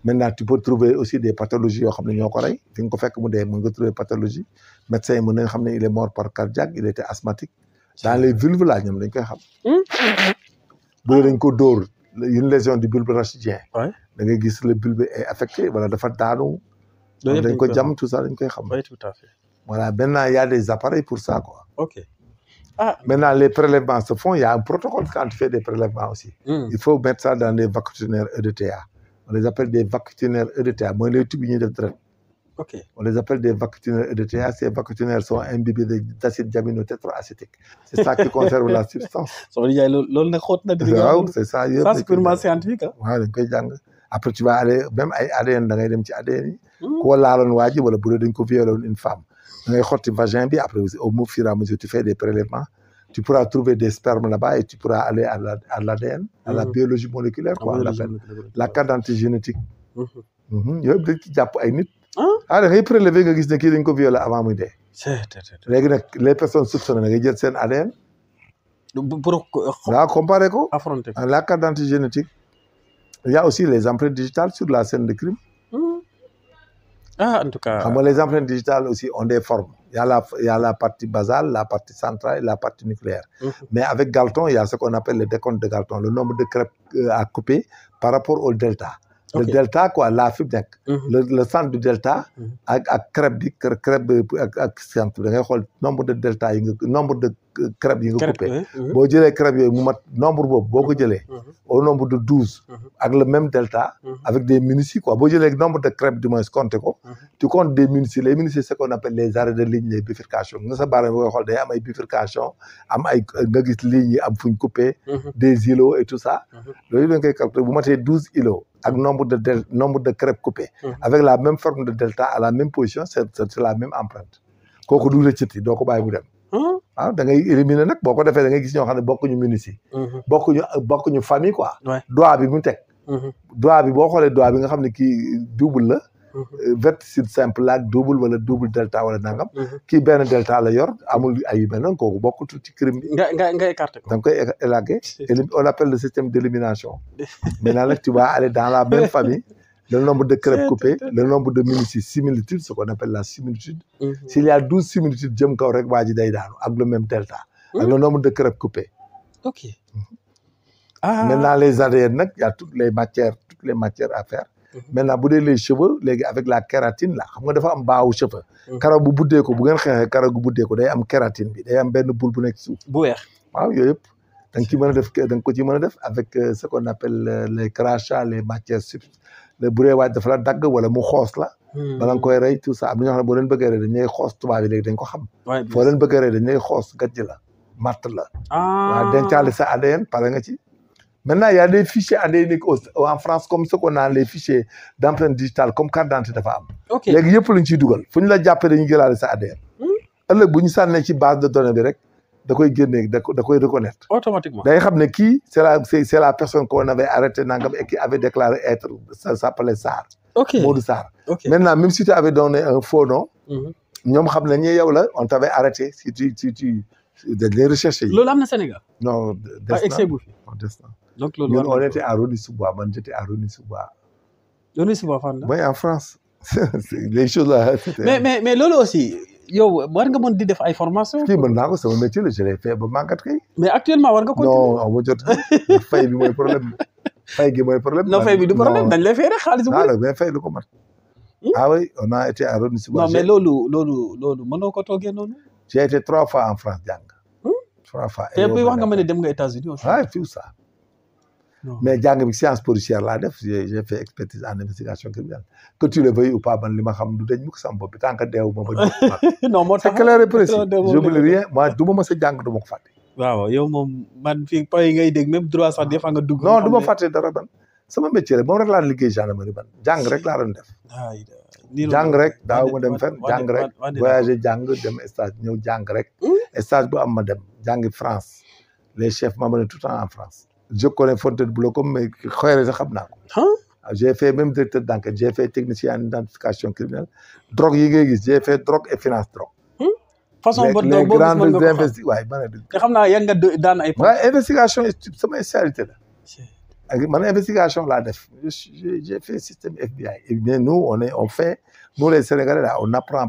maintenant tu peux trouver aussi des pathologies yoo xam ne ñoo ko rey fi nga ko fekk mu dee mën nga trouver pathologie médecin yi mën nañ xam ne il est mort par cardiaque il était asthmatique dans les vulves là ñoom dañ koy xam. bu dee dañ ko dóor une lésion du bulbe rachidien. da ngay gis le bulbe est affecté wala dafa daanu. dañ ko jam tout ça dañ koy xam. oui tout à fait. voilà maintenant il y a des appareils pour ça quoi. ok maintenant les prélèvements se font il y a un protocole quand tu fais des prélèvements aussi. il faut mettre ça dans des vacuotunaires EDTA. on les appelle des vacuotunaires EDTA mooy les tubes yi ñuy def deret. ok on les appelle des vacuotunaires EDTA ces vacuotunaires sont imbibés d'acide diaminotétroacétique. c'est ça qui conserve la substance. soo jaay loolu nag xóot na. waaw c'est ça yëpp. ça c'est purement scientifique ah. waaw dañ koy jàng après tu vas aller même ay ADN da ngay dem ci ADN yi. koo laaloon waa ji wala bu dee dañ ko violé woon une femme. da ngay xotti vagin bi après au fur et à mesure tu fais des prélèvements. tu pourras trouver des spermes là-bas et tu pourras aller à l'ADN, à la biologie moléculaire quoi. La carte d'identité génétique. yooyu dañ ci jàpp ay nit da ngay prélever nga gis ne kii dañ ko violé avant muy dee. léegi nag les personnes soupçonnées da ngay jël seen ADN. pour comparer ko. affronter ko la carte d'identité génétique. il y a aussi les empreintes digitales sur la scène de crime. En tout cas. xam nga les empreintes digitales aussi ont des formes. Il y a la partie basale, la partie centrale et la partie nucléaire. Mais avec Galton, il y a ce qu'on appelle le décompte de Galton, le nombre de crêpes à couper par rapport au delta. Le delta, quoi, la fibre, le centre du delta, ak crêpe bi ak centre da ngay xool nombre de delta yi nga nombre de crêpes yi nga coupé. boo jëlee crêpes yooyu mu mat nombre boobu boo ko jëlee. au nombre de 12. ak le même delta. avec des minutiés quoi boo jëlee nombre de crêpes du moins compté ko. tu comptes des minutiés les minutiés c'est ce qu'on appelle les arrêts de ligne les bifurcations nga sa baaraam nga xool day am ay bifurcation am ay nga gis lignes yi am fu ñu coupé. des îlots et tout ça. loolu dañ koy calculer bu matee 12 îlots. ak nombre de crêpes coupées. avec la même forme de delta à la même position c'est la même empreinte. kooku du rëccati doo ko bàyyi mu dem. waaw da ngay éliminer nag boo ko defee da ngay gis ñoo xam ne bokkuñu minutié. bokkuñu famille quoi. doigt bi mu teg. doigt bi boo xoolee doigt bi nga xam ne kii double la. verticille simple la ak double wala double delta wala nangam. kii benn delta la yor amul ay yu mel noonu kooku bokkut ci crime bi. nga écarté ko. da nga koy élaguer. on appelle le système d'élimination. maintenant nag tu vas aller dans la même famille. le nombre de crêpes coupées, le nombre de similitudes, ce qu'on appelle la similitude. S'il y a 12 similitudes, j'aime quand on avec le même delta, avec le nombre de crêpes coupées. Ok. Maintenant, les ADN, il y a toutes les matières à faire. Maintenant, vous les cheveux, avec la kératine, là, vous avez un bas aux cheveux. Karaw bu buddee ko bu ngeen xeexee karaw gu buddee ko day am kératine bi day am benn boule bu nekk suuf. bu weex. waaw yooyu yëpp da nga ci mën a def da nga ko ci mën a def avec ce qu'on appelle les crachats les matières le bu dee waaj dafa la dagg wala mu xoos la. bala nga koy rey tout ça am na ñoo xam ne boo leen bëggee rey dañ lay xoos tubaab yi léegi dañ ko xam. foo leen bëggee rey dañ lay xoos gàcce la matt la. waaw dencaale sa ADN pare nga ci. Maintenant, il y a des fichiers ADN en France comme ce qu'on a les fichiers d'empreinte digitale comme carte d'identité dafa am. ok léegi yëpp lañ ciy dugal fu ñu la jàppee dañuy jëlaale sa ADN. ëllëg bu ñu sànnee ci base de données bi rek da koy génne da koy reconnaître. automatiquement day xam ne kii c'est la personne qu'on avait arrêté nangam et qui avait déclaré être ça s'appelait Sarr. ok Modou Sarr. ok maintenant même si tu avais donné un faux nom. ñoom xam nañ ne yow la on t'avait arrêté si tu dañ lay recherché. loolu am na Sénégal. non des na donc loolu on était à Rony-sous-Bois man j'étais à Rony-sous-Bois. Rony-sous-Bois fan la. oui en France. les choses là. mais loolu aussi yow war nga mën di def ay formation. kii mën naa ko sama métier la je l'ai fait ba màggat kay. mais actuellement war nga continuer. non ma jot fay bi mooy problème fay gi mooy problème. non fay bi du problème dañ lay fay rek xaalis bu bëri. mais fay lu ko mat. ah oui on a été à Rony-sous-Bois. non mais loolu mënoo ko toogee noonu. j'ai été 3 fois en France jàng. 3 fois. te puis wax nga ma ne dem nga États-Unis aussi. ah tout ça. mais jàng bi science policière laa def j'ai fait expertise en investigation criminelle que tu le veuilles ou pas man li ma xam du dañ mukk sama bopp bi tant que deewu ma ba. non moo tax c'est clair et précis j'oublie rien moi du ma mës a jàng du ma ko fàtte. waaw yow moom man fii pay ngay dégg même droit sax des fois nga dugg. non du ma fàtte dara ban sama métier rek moom rek laa liggéey gendarmerie ban jàng rek laa doon def. jàng rek daaw ma dem fenn jàng rek voyager jàng dem stage ñëw jàng rek. stage bu am ma dem jàngi France les chefs m'amenaient tout le temps en France. je connais Fontainebleau comme mais xëy sax xam naa ko. j'ai fait même directeur d'enquête j'ai fait technicien en identification criminelle drogue yi ngay gis j'ai fait drogue et finance drogue. façon boobu les grandes investigations waaye man nga xam naa yan nga daan ay. waaye investigation sama spécialité la. man investigation laa def j'ai fait système FBI et bien nous on fait nous les Sénégalais là on apprend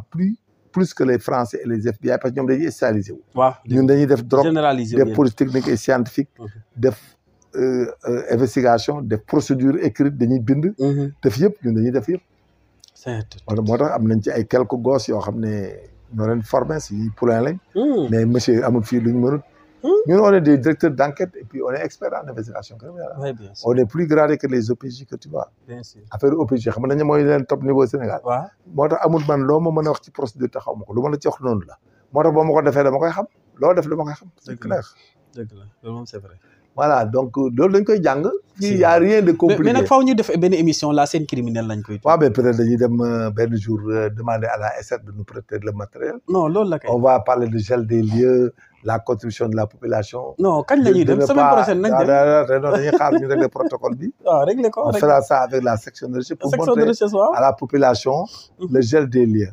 plus que les Français et les FBI parce que ñoom dañuy spécialisé wu. waaw ñun dañuy def drogue def police technique et scientifique def investigation def procédure écrite dañuy bind. def yëpp ñun dañuy def yëpp. moo tax am nañ ci ay quelques gosses yoo xam ne ñoo leen formé si poulain lañ. mais monsieur amul fii lu ñu mënut. ñun on est des directeurs d'enquête et puis on est expert en investigation criminelle. oui bien sûr on est plus gradé que les OPJ que tu vois. bien sûr affaire OPJ xam nga dañu mooy leen top niveau Sénégal. waaw moo tax amul man loo ma mën a wax ci procédure te xaw ma ko lu ma la ci wax noonu la. moo tax boo ma ko defee dama koy xam loo def dama koy xam. c'est clair. dëgg la loolu moom c'est vrai. voilà donc loolu dañ koy jàng. fii y a rien de compliqué. mais nag faaw ñu def benn émission la scène criminelle lañ koy. waaw mais peut-être dañuy dem benn jour demander à la SR de nous prêter le matériel. non loolu la kay. on va parler de gel des lieux la contribution de la population. Non, quand la nuit, semaine prochaine, dañuy xaar ñu régler protocole bi. Régler ko. On fera ça avec la section de recherche pour montrer à la population le gel des lieux.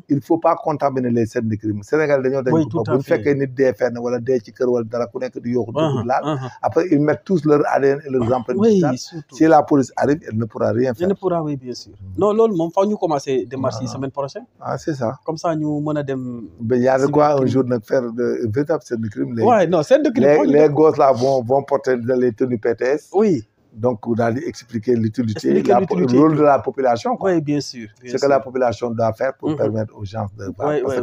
Il faut pas contaminer les scènes de crime. Sénégal dañoo dañ ko bu fekkee nit dee fenn wala dee ci kër wala dara ku nekk di yooxu dugg laal. Après ils mettent tous leur ADN et leurs empreintes digitales. Si la police arrive, elle ne pourra rien faire. Elle ne pourra, oui, bien sûr. Non, loolu moom faaw ñu commencer démarche yi semaine prochaine. Ah, c'est ça. Comme ça ñu mën a dem. Mais il y a de quoi un jour nag faire de véritable scène de crime. Ouais, non, scène de crime. Les gosses là vont porter les tenues PTS. Oui. Donc, on a expliquer l'utilité, le rôle de la population. Quoi. Oui, bien sûr. Ce que la population doit faire pour permettre aux gens de voir. Parce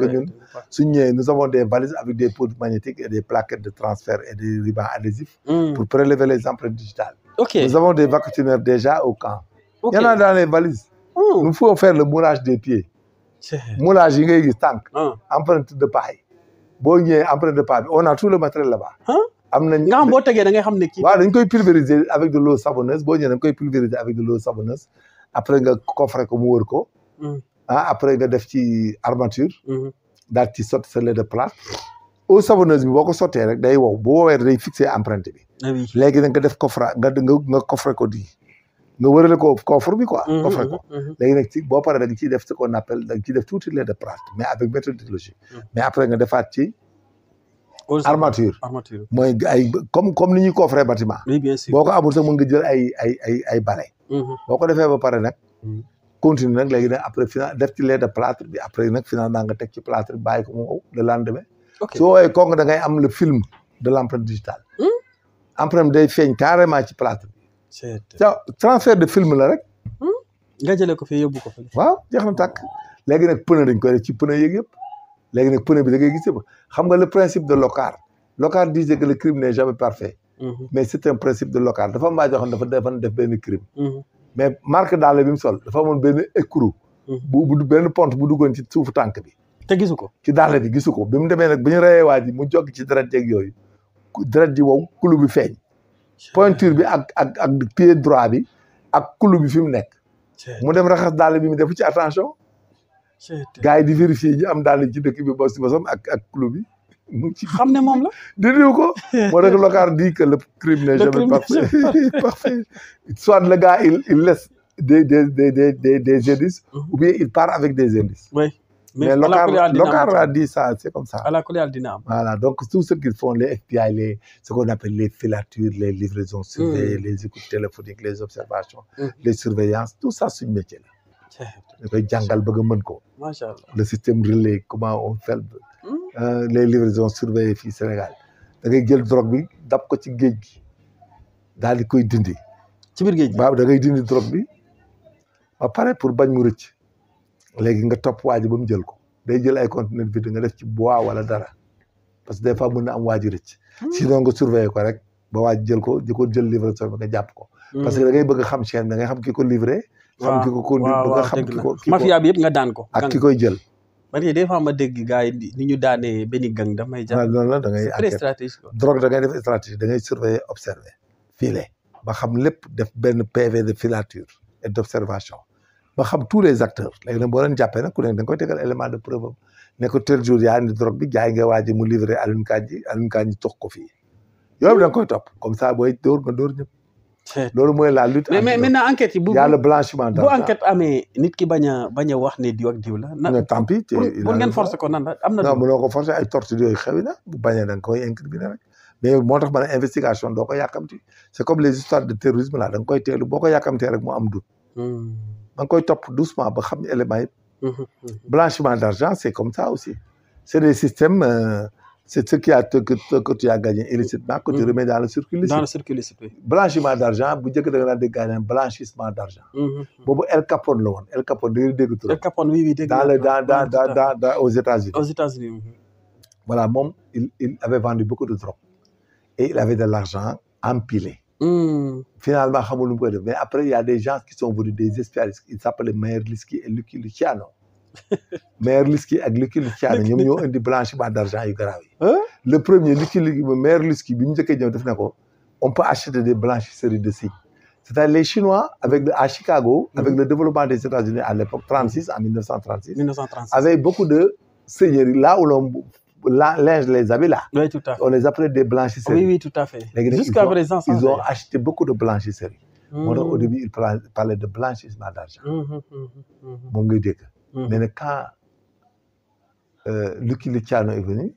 que nous avons des valises avec des pots magnétiques et des plaquettes de transfert et des rubans adhésifs pour prélever les empreintes digitales. Nous avons des vaccineurs déjà au camp. Il y en a dans les valises. Nous pouvons faire le moulage des pieds. Moulage, il y a empreinte de paille. Bon, empreinte de paille. On a tout le matériel là-bas. am nañ nga xam boo tegee da ngay xam ne kii. waaw dañ koy pulvériser avec de l'eau savonneuse boo ñëwee da nga koy pulvériser avec de l'eau savonneuse après nga coffrer ko mu wër ko. Après nga def ci armature. daal ci sotti sa lait de plate. eau savonneuse bi boo ko sottee rek day wow bu woowee day fixer empreinte bi. léegi nag nga def coffre nga coffrer ko di nga wërale ko coffre bi quoi. coffrer ko léegi nag ci boo paree da nga ciy def ce qu'on appelle da nga ciy def tuuti lait de plate mais avec méthodologie. mais après nga defaat ci. armature mooy ay comme ni ñuy coffrer bâtiment. oui bien sûr boo ko amul sax mën nga jël ay balai. boo ko defee ba pare nag. continue nag léegi nag après final def ci lait de plâtre bi après nag finalement nga teg ci plâtre bi bàyyi ko mu wow le lendemain. soo woowee kooku da ngay am le film de l'empreinte digitale. empreinte day feeñ carrément ci plâtre bi. transfert de film la rek. nga jëlee ko fii yóbbu ko fa. waaw jeex na tàkk léegi nag pneu dañ koy def ci pneu yeeg yëpp. léegi nag pneu bi da ngay gis xam nga le principe de Locard. Locard disait que le crime n'est jamais parfait. Mais c'est un principe de Locard dafa am waa joo xam dafa def benn crime. mais marque daal bi mu sol dafa amoon benn écrou. bu benn pont bu duggoon ci suufu tànk bi. te gisu ko. ci daal bi gisu ko bi mu demee nag bu ñu reyee waa ji mu jog ci deret yeeg yooyu deret ji wow kulu bi feeñ. pointure bi ak pied droit bi ak kulu bi fi mu nekk. mu dem raxas daal bi mu def ci attention. gars yi di vérifier ñi am daal ci dëkk bi ba si bosam ak kulu bi. mu ci xam ne moom la. dindiw ko. moo tax Locard dit que le crime n'est jamais parfait. Soit le gars il laisse des indices. ou bien il part avec des indices. oui mais Locard a dit ça c'est comme ça. ala kulli haal dina am. voilà donc tout ce qu'ils font les FBI ce qu'on appelle les filatures les livraisons surveillées les écoutes téléphoniques les observations. les surveillances tout ça suñu métier la. ñu koy jàngal bëgg a mën ko. macha allah le système relais comment on fait les livraisons surveillées fii Sénégal da ngay jël drogue bi dab ko ci géej gi daal di koy dindi. ci biir géej gi waaw da ngay dindi drogue bi ba pare pour bañ mu rëcc léegi nga topp waa ji ba mu jël ko day jël ay conteneur vide nga def ci bois wala dara parce que des fois mën na am waa ji rëcc. sinon nga surveiller ko rek ba waa ji jël ko di ko jël livraison bi nga jàpp ko. parce que da ngay bëgg xam chaîne da ngay xam ki ko livré. xam ki ko conduire bëgg xam ki ko mafia bi yëpp nga daan ko. ak ki koy jël. parce que des fois ma dégg gars yi ni ñu daanee benn gang damay jàpp. loolu la da ngay très stratégique quoi. drogue da ngay def stratégie da ngay surveiller observer filer ba xam lépp def benn PV de filature et d'observation ba xam tous les acteurs léegi nag boo leen jàppee nag ku nekk da nga koy tegal élément de preuve ne ko tel jour yaa indi drogue bi jaay nga waa ji mu livré Alioune Kandji tox ko fii yooyu da nga koy topp comme ça booy dóor nga dóor ñëpp. loolu mooy la lutte. mais maintenant enquête yi bu y a le blanchiment d'argent. bu enquête amee nit ki bañ a wax ne diw ak diw la. na tant pis pour ngeen forcer ko nan la am na. non mënoo ko forcer ay torture yooyu xewi na bu bañee da nga koy incriminer rek mais moo tax ma ne investigation doo ko yàkkamti c'est comme les histoires de terrorisme là da nga koy teelu boo ko yàkkamtee rek mu am doute. da nga koy topp doucement ba xam éléments yëpp. blanchiment d'argent c'est comme ça aussi c'est des systèmes. C'est ce que tu as gagné illicitement que tu remets dans le circuit licite. Dans le circuit licite, oui. Blanchiment d'argent, bu njëkk da nga daan gagné blanchissement d'argent. boobu El Capone la woon El Capone da ngay dégg trop. El Capone oui dégg dans aux États-Unis. Aux États-Unis. Voilà moom il avait vendu beaucoup de drogue et il avait de l'argent empilé. Finalement xamul lu mu koy def mais après il y a des gens qui sont venus des spécialistes ils s'appellent Meyer Liski et Lucky Luciano. Meyer Liski ak Lucky Luciano ñoom ñoo indi blanchiment d'argent yu garaaw yi. le premier Meyer Liski bi mu njëkkee ñëw def na ko on peut acheter des blanchisseries de signes. C'est-à-dire les Chinois à Chicago avec le développement des États-Unis à l'époque 36 en 1936 avaient beaucoup de seigneuries là où l'on linge, les habits là. Oui, tout à fait. On les appelait des blanchisseries. Oui, oui, tout à fait. Les Jusqu'à présent, ils ont acheté beaucoup de blanchisseries. Au début, ils parlaient de blanchissement d'argent. Mon gars, mais quand Lucky Luciano est venu,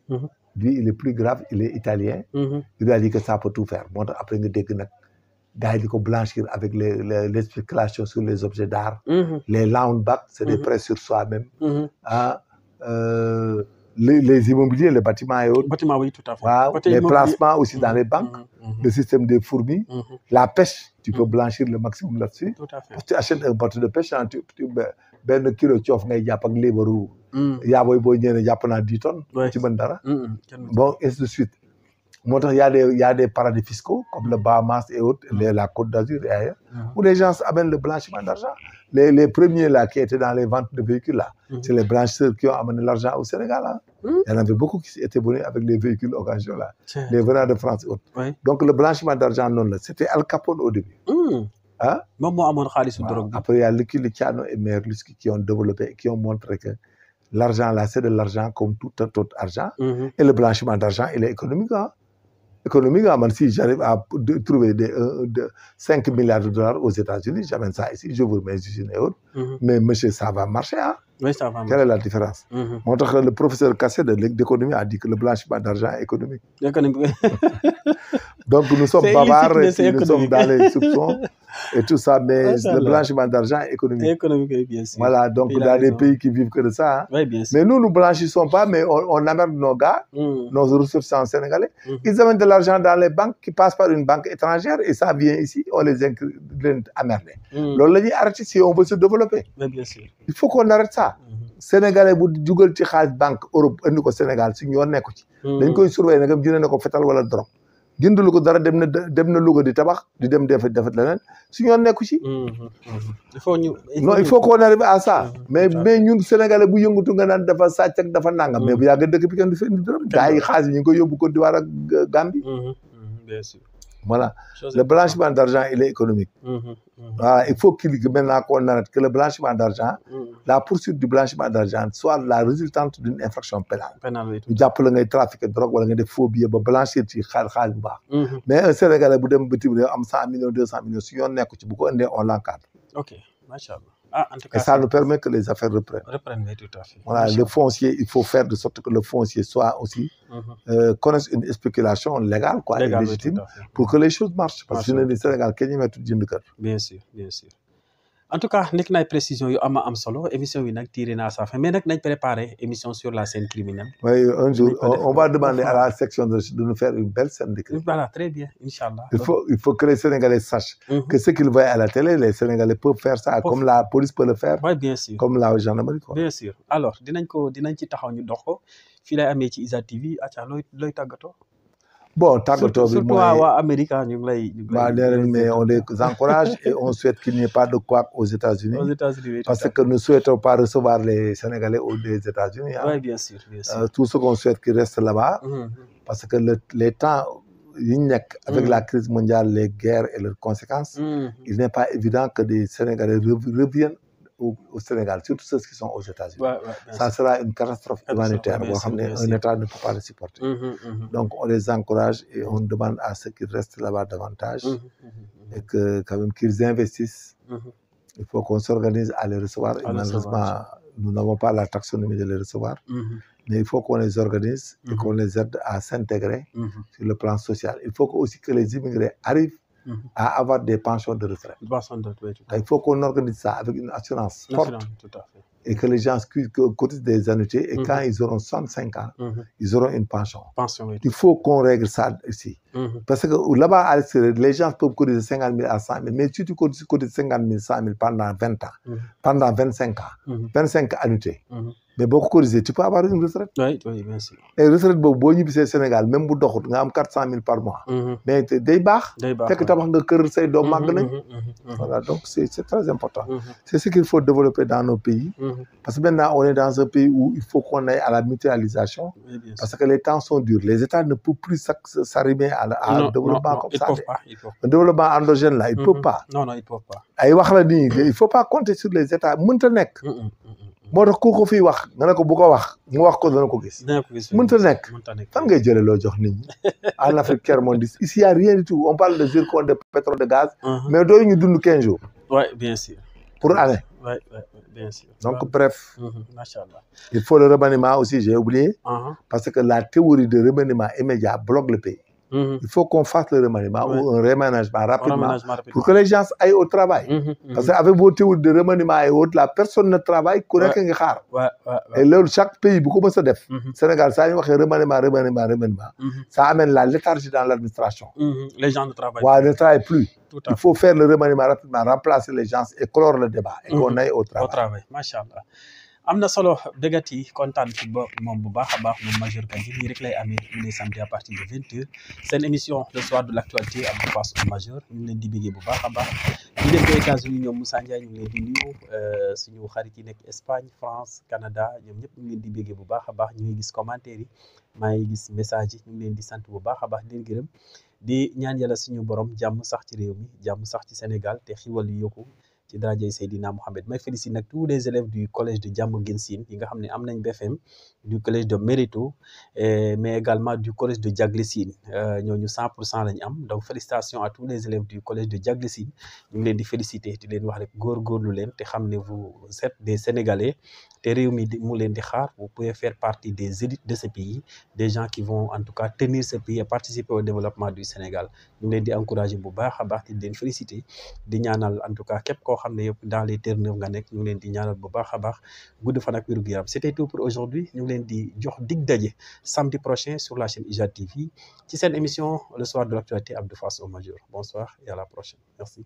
lui, il est plus grave, il est italien. Il lui a dit que ça peut tout faire. Après, il faut blanchir avec les spéculations sur les objets d'art. Les loungebacks, c'est des prêts sur soi-même. Les immobiliers, les bâtiments et autres. Bâtiments, oui, tout à fait. Wow. Les placements aussi dans les banques. Le système des fourmis. La pêche, tu peux blanchir le maximum là-dessus. Tout à fait. Tu achètes un bateau de pêche, ben kilo tiof ngay japp ak lébaru ya boy ñëne japp na 10 tonnes ci mën dara bon et de suite motax il y a des paradis fiscaux comme le Bahamas et autres la Côte d'Azur et ailleurs où les gens amènent le blanchiment d'argent. Les premiers là qui étaient dans les ventes de véhicules là, c'est les blanchisseurs qui ont amené l'argent au Sénégal. Hein. Il y en avait beaucoup qui étaient venus avec les véhicules occasion là, les venant de France et autres. Donc le blanchiment d'argent non là, c'était Al Capone au début. Hein? Après il y a Lucky Luciano et Merlusky qui ont développé, qui ont montré que l'argent là c'est de l'argent comme tout autre argent et le blanchiment d'argent il est économique. Hein? Économiquement, si j'arrive à trouver 5 milliards de dollars aux États-Unis, j'amène ça ici, je vous remets usines et autres. Mais monsieur, ça va marcher. Hein? Oui, ça va marcher. Quelle est la différence? Le professeur Cassé d'économie a dit que le blanchiment d'argent est économique. Donc nous sommes bavards, nous sommes dans les soupçons et tout ça, mais le blanchiment d'argent est économique. Économique, bien sûr. Voilà, donc il y a des pays qui vivent que de ça. Hein. Oui, bien sûr. Mais nous ne blanchissons pas, mais on amène nos gars, nos ressortissants sénégalais. Ils amènent de l'argent dans les banques qui passent par une banque étrangère et ça vient ici, on les amène. Loolu la ñuy arrêter si on veut se développer. Oui, bien sûr. Il faut qu'on arrête ça. Sénégalais bu dugal ci xaalis banque Europe andi ko Sénégal suñu yoon nekku ci. dañ koy surveiller nagam jënd na ko fetal wala drogue. jëndalu ko dara dem na Louga di tabax di dem def leneen suñu yoon nekku ci. Il faut qu'on arrive à ça. mais ñun Sénégalais bu yëngatu nga naan dafa sàcc ak dafa nangam. mais bu yàgg dëkk bi kenn du fi indi dërëm. gars yi xaalis bi ñu ngi koy yóbbu Côte d'Ivoire ak Gambie. Bien sûr. Voilà. Le blanchiment d'argent, il est économique. Voilà. Il faut maintenant qu'on arrête que le blanchiment d'argent, la poursuite du blanchiment d'argent soit la résultante d'une infraction pénale. Ñu jàpp la ngay trafiquer drogue wala nga def faux billet ba blanchir ci xaalis bu baax. Mais un Sénégalais bu dem bitim réew am 100 millions 200 millions su yoon nekku ci bu ko indee on l'encadre. Ok, machallah. Ah, en tout cas, et ça nous permet que les affaires reprennent. Oui, tout à fait. Voilà, le foncier, il faut faire de sorte que le foncier soit aussi connaisse une spéculation légale, quoi, et légitime, pour que les choses marchent. Parce que le Sénégal, Kenya met tout de cœur. Bien sûr, bien sûr. En tout cas, nekk na ay précision yu am solo émission bi nag tiré na à sa fin mais nag nañ préparé émission sur la scène criminelle. Oui, un jour on va demander à la section de nous faire une belle scène de crime. Voilà, très bien, Inch'Allah. Il faut que les Sénégalais sachent que ce qu'ils voient à la télé, les Sénégalais peuvent faire ça comme la police peut le faire. Oui, bien sûr. Comme la gendarmerie, quoi. Bien sûr. Alors dinañ ci taxaw ñu dox ko fii lay amee ci ISA TV acca looy tàggatoo. Bon, surtout waa Amérique ñu ngi lay. Mais on les encourage et on souhaite qu'il n'y ait pas de couac aux États-Unis. Aux États-Unis, oui. Parce que nous ne souhaitons pas recevoir les Sénégalais des États-Unis. Hein. Oui, bien sûr, bien sûr. Tout ce qu'on souhaite qu'ils restent là-bas. Parce que les temps avec la crise mondiale, les guerres et leurs conséquences, il n'est pas évident que des Sénégalais reviennent au Sénégal, surtout ceux qui sont aux États-Unis. Ça sera une catastrophe humanitaire. Un État ne peut pas le supporter. Donc, on les encourage et on demande à ceux qui restent là-bas davantage et que, quand même, qu'ils investissent. Il faut qu'on s'organise à les recevoir. Et malheureusement, nous n'avons pas la taxonomie de les recevoir. Mais il faut qu'on les organise et qu'on les aide à s'intégrer sur le plan social. Il faut aussi que les immigrés arrivent à avoir des pensions de retraite. Il faut qu'on organise ça avec une assurance forte et que les gens cotisent des annuités et quand ils auront 65 ans, ils auront une pension. Il faut qu'on règle ça ici. Parce que là-bas, à l'extérieur, les gens peuvent cotiser 50 000 à 100 000, mais si tu cotises 50 000, 100 000 pendant 20 ans, pendant 25 ans, 25 annuités, mais beaucoup cotisé, tu peux avoir une retraite. Oui, bien sûr. Et retraite, si tu es au Sénégal, même si tu as 400 000 par mois, mais tu es bas. Voilà, donc c'est très important. C'est ce qu'il faut développer dans nos pays. Parce que maintenant, on est dans un pays où il faut qu'on aille à la mutualisation. Parce que les temps sont durs. Les États ne peuvent plus s'arrimer à un développement comme ça. Un développement endogène, là, ils ne peuvent pas. Non, ils ne peuvent pas. Il ne faut pas compter sur les États. moo tax ku ko fiy wax nga ne ko bu ko wax mu wax ko dana ko gis. mënta nekk fan ngay jëlee loo jox nit ñi en Afrique tiers-mondiste ici y a rien du tout on parle de zircon de pétrole de gaz. mais dooyu ñu dund 15 jours. oui bien sûr. pour année. oui bien sûr. donc bref. machallah. il faut le remaniement aussi j'ai oublié. parce que la théorie de remaniement immédiat bloque le pays. Il faut qu'on fasse le remaniement ou un reménagement rapidement pour que les gens aillent au travail. Parce qu'avec vos théories de remaniement et autres, la personne ne travaille ku nekk nga xaar. Et loolu chaque pays bu ko mës a def. Sénégal saa ñu waxee remaniement. Ça amène la léthargie dans l'administration. Les gens ne travaillent pas. Ne travaillent plus. Il faut faire le remaniement rapidement, remplacer les gens et clore le débat. Et qu'on aille au travail. Au travail, machallah. am na solo dëggati kontaan ci moom bu baax a baax moom Major Kandji lii rek lay amee ñu ne samedi à partir de 20h seen émission le soir de l'actualité Abdou Fass au Major ñu ngi leen di bégee bu baax a baax ñu dem ba États-Unis ñoom Moussa Ndiaye ñu ngi leen di nuyu suñu xarit yi nekk Espagne France Canada ñoom ñëpp ñu ngi leen di bégee bu baax a baax ñu ngi gis commentaire yi maa ngi gis message yi ñu ngi leen di sant bu baax a baax di leen gërëm di ñaan yàlla suñu borom jàmm sax ci réew mi jàmm sax ci Sénégal te xiwal yu yokku ci darajay Seydina Mohamed may félicite nag tous les élèves du collège de Diamaguène Sine yi nga xam ne am nañ BFM du collège de Mérito mais également du collège de Diaglé Sine ñooñu 100% lañ am donc félicitations à tous les élèves du collège de Diaglé Sine ñu ngi leen di féliciter di leen wax rek góorgóorlu leen te xam ne vous êtes des Sénégalais te réew mi mu leen di xaar vous pouvez faire partie des élites de ce pays des gens qui vont en tout cas tenir ce pays et participer au développement du Sénégal ñu ngi leen di encourager bu baax a baax di leen féliciter di ñaanal en tout cas képp koo xam ne yëpp dans les terres-neuves nga nekk ñu ngi leen di ñaanal bu baax a baax gudd fan ak wér gu yaram c'était tout pour aujourd'hui ñu ngi leen di jox dig daje samedi prochain sur la chaîne IJAD TV ci seen émission le soir de l'actualité Abdou Fass au Major bonsoir et à la prochaine merci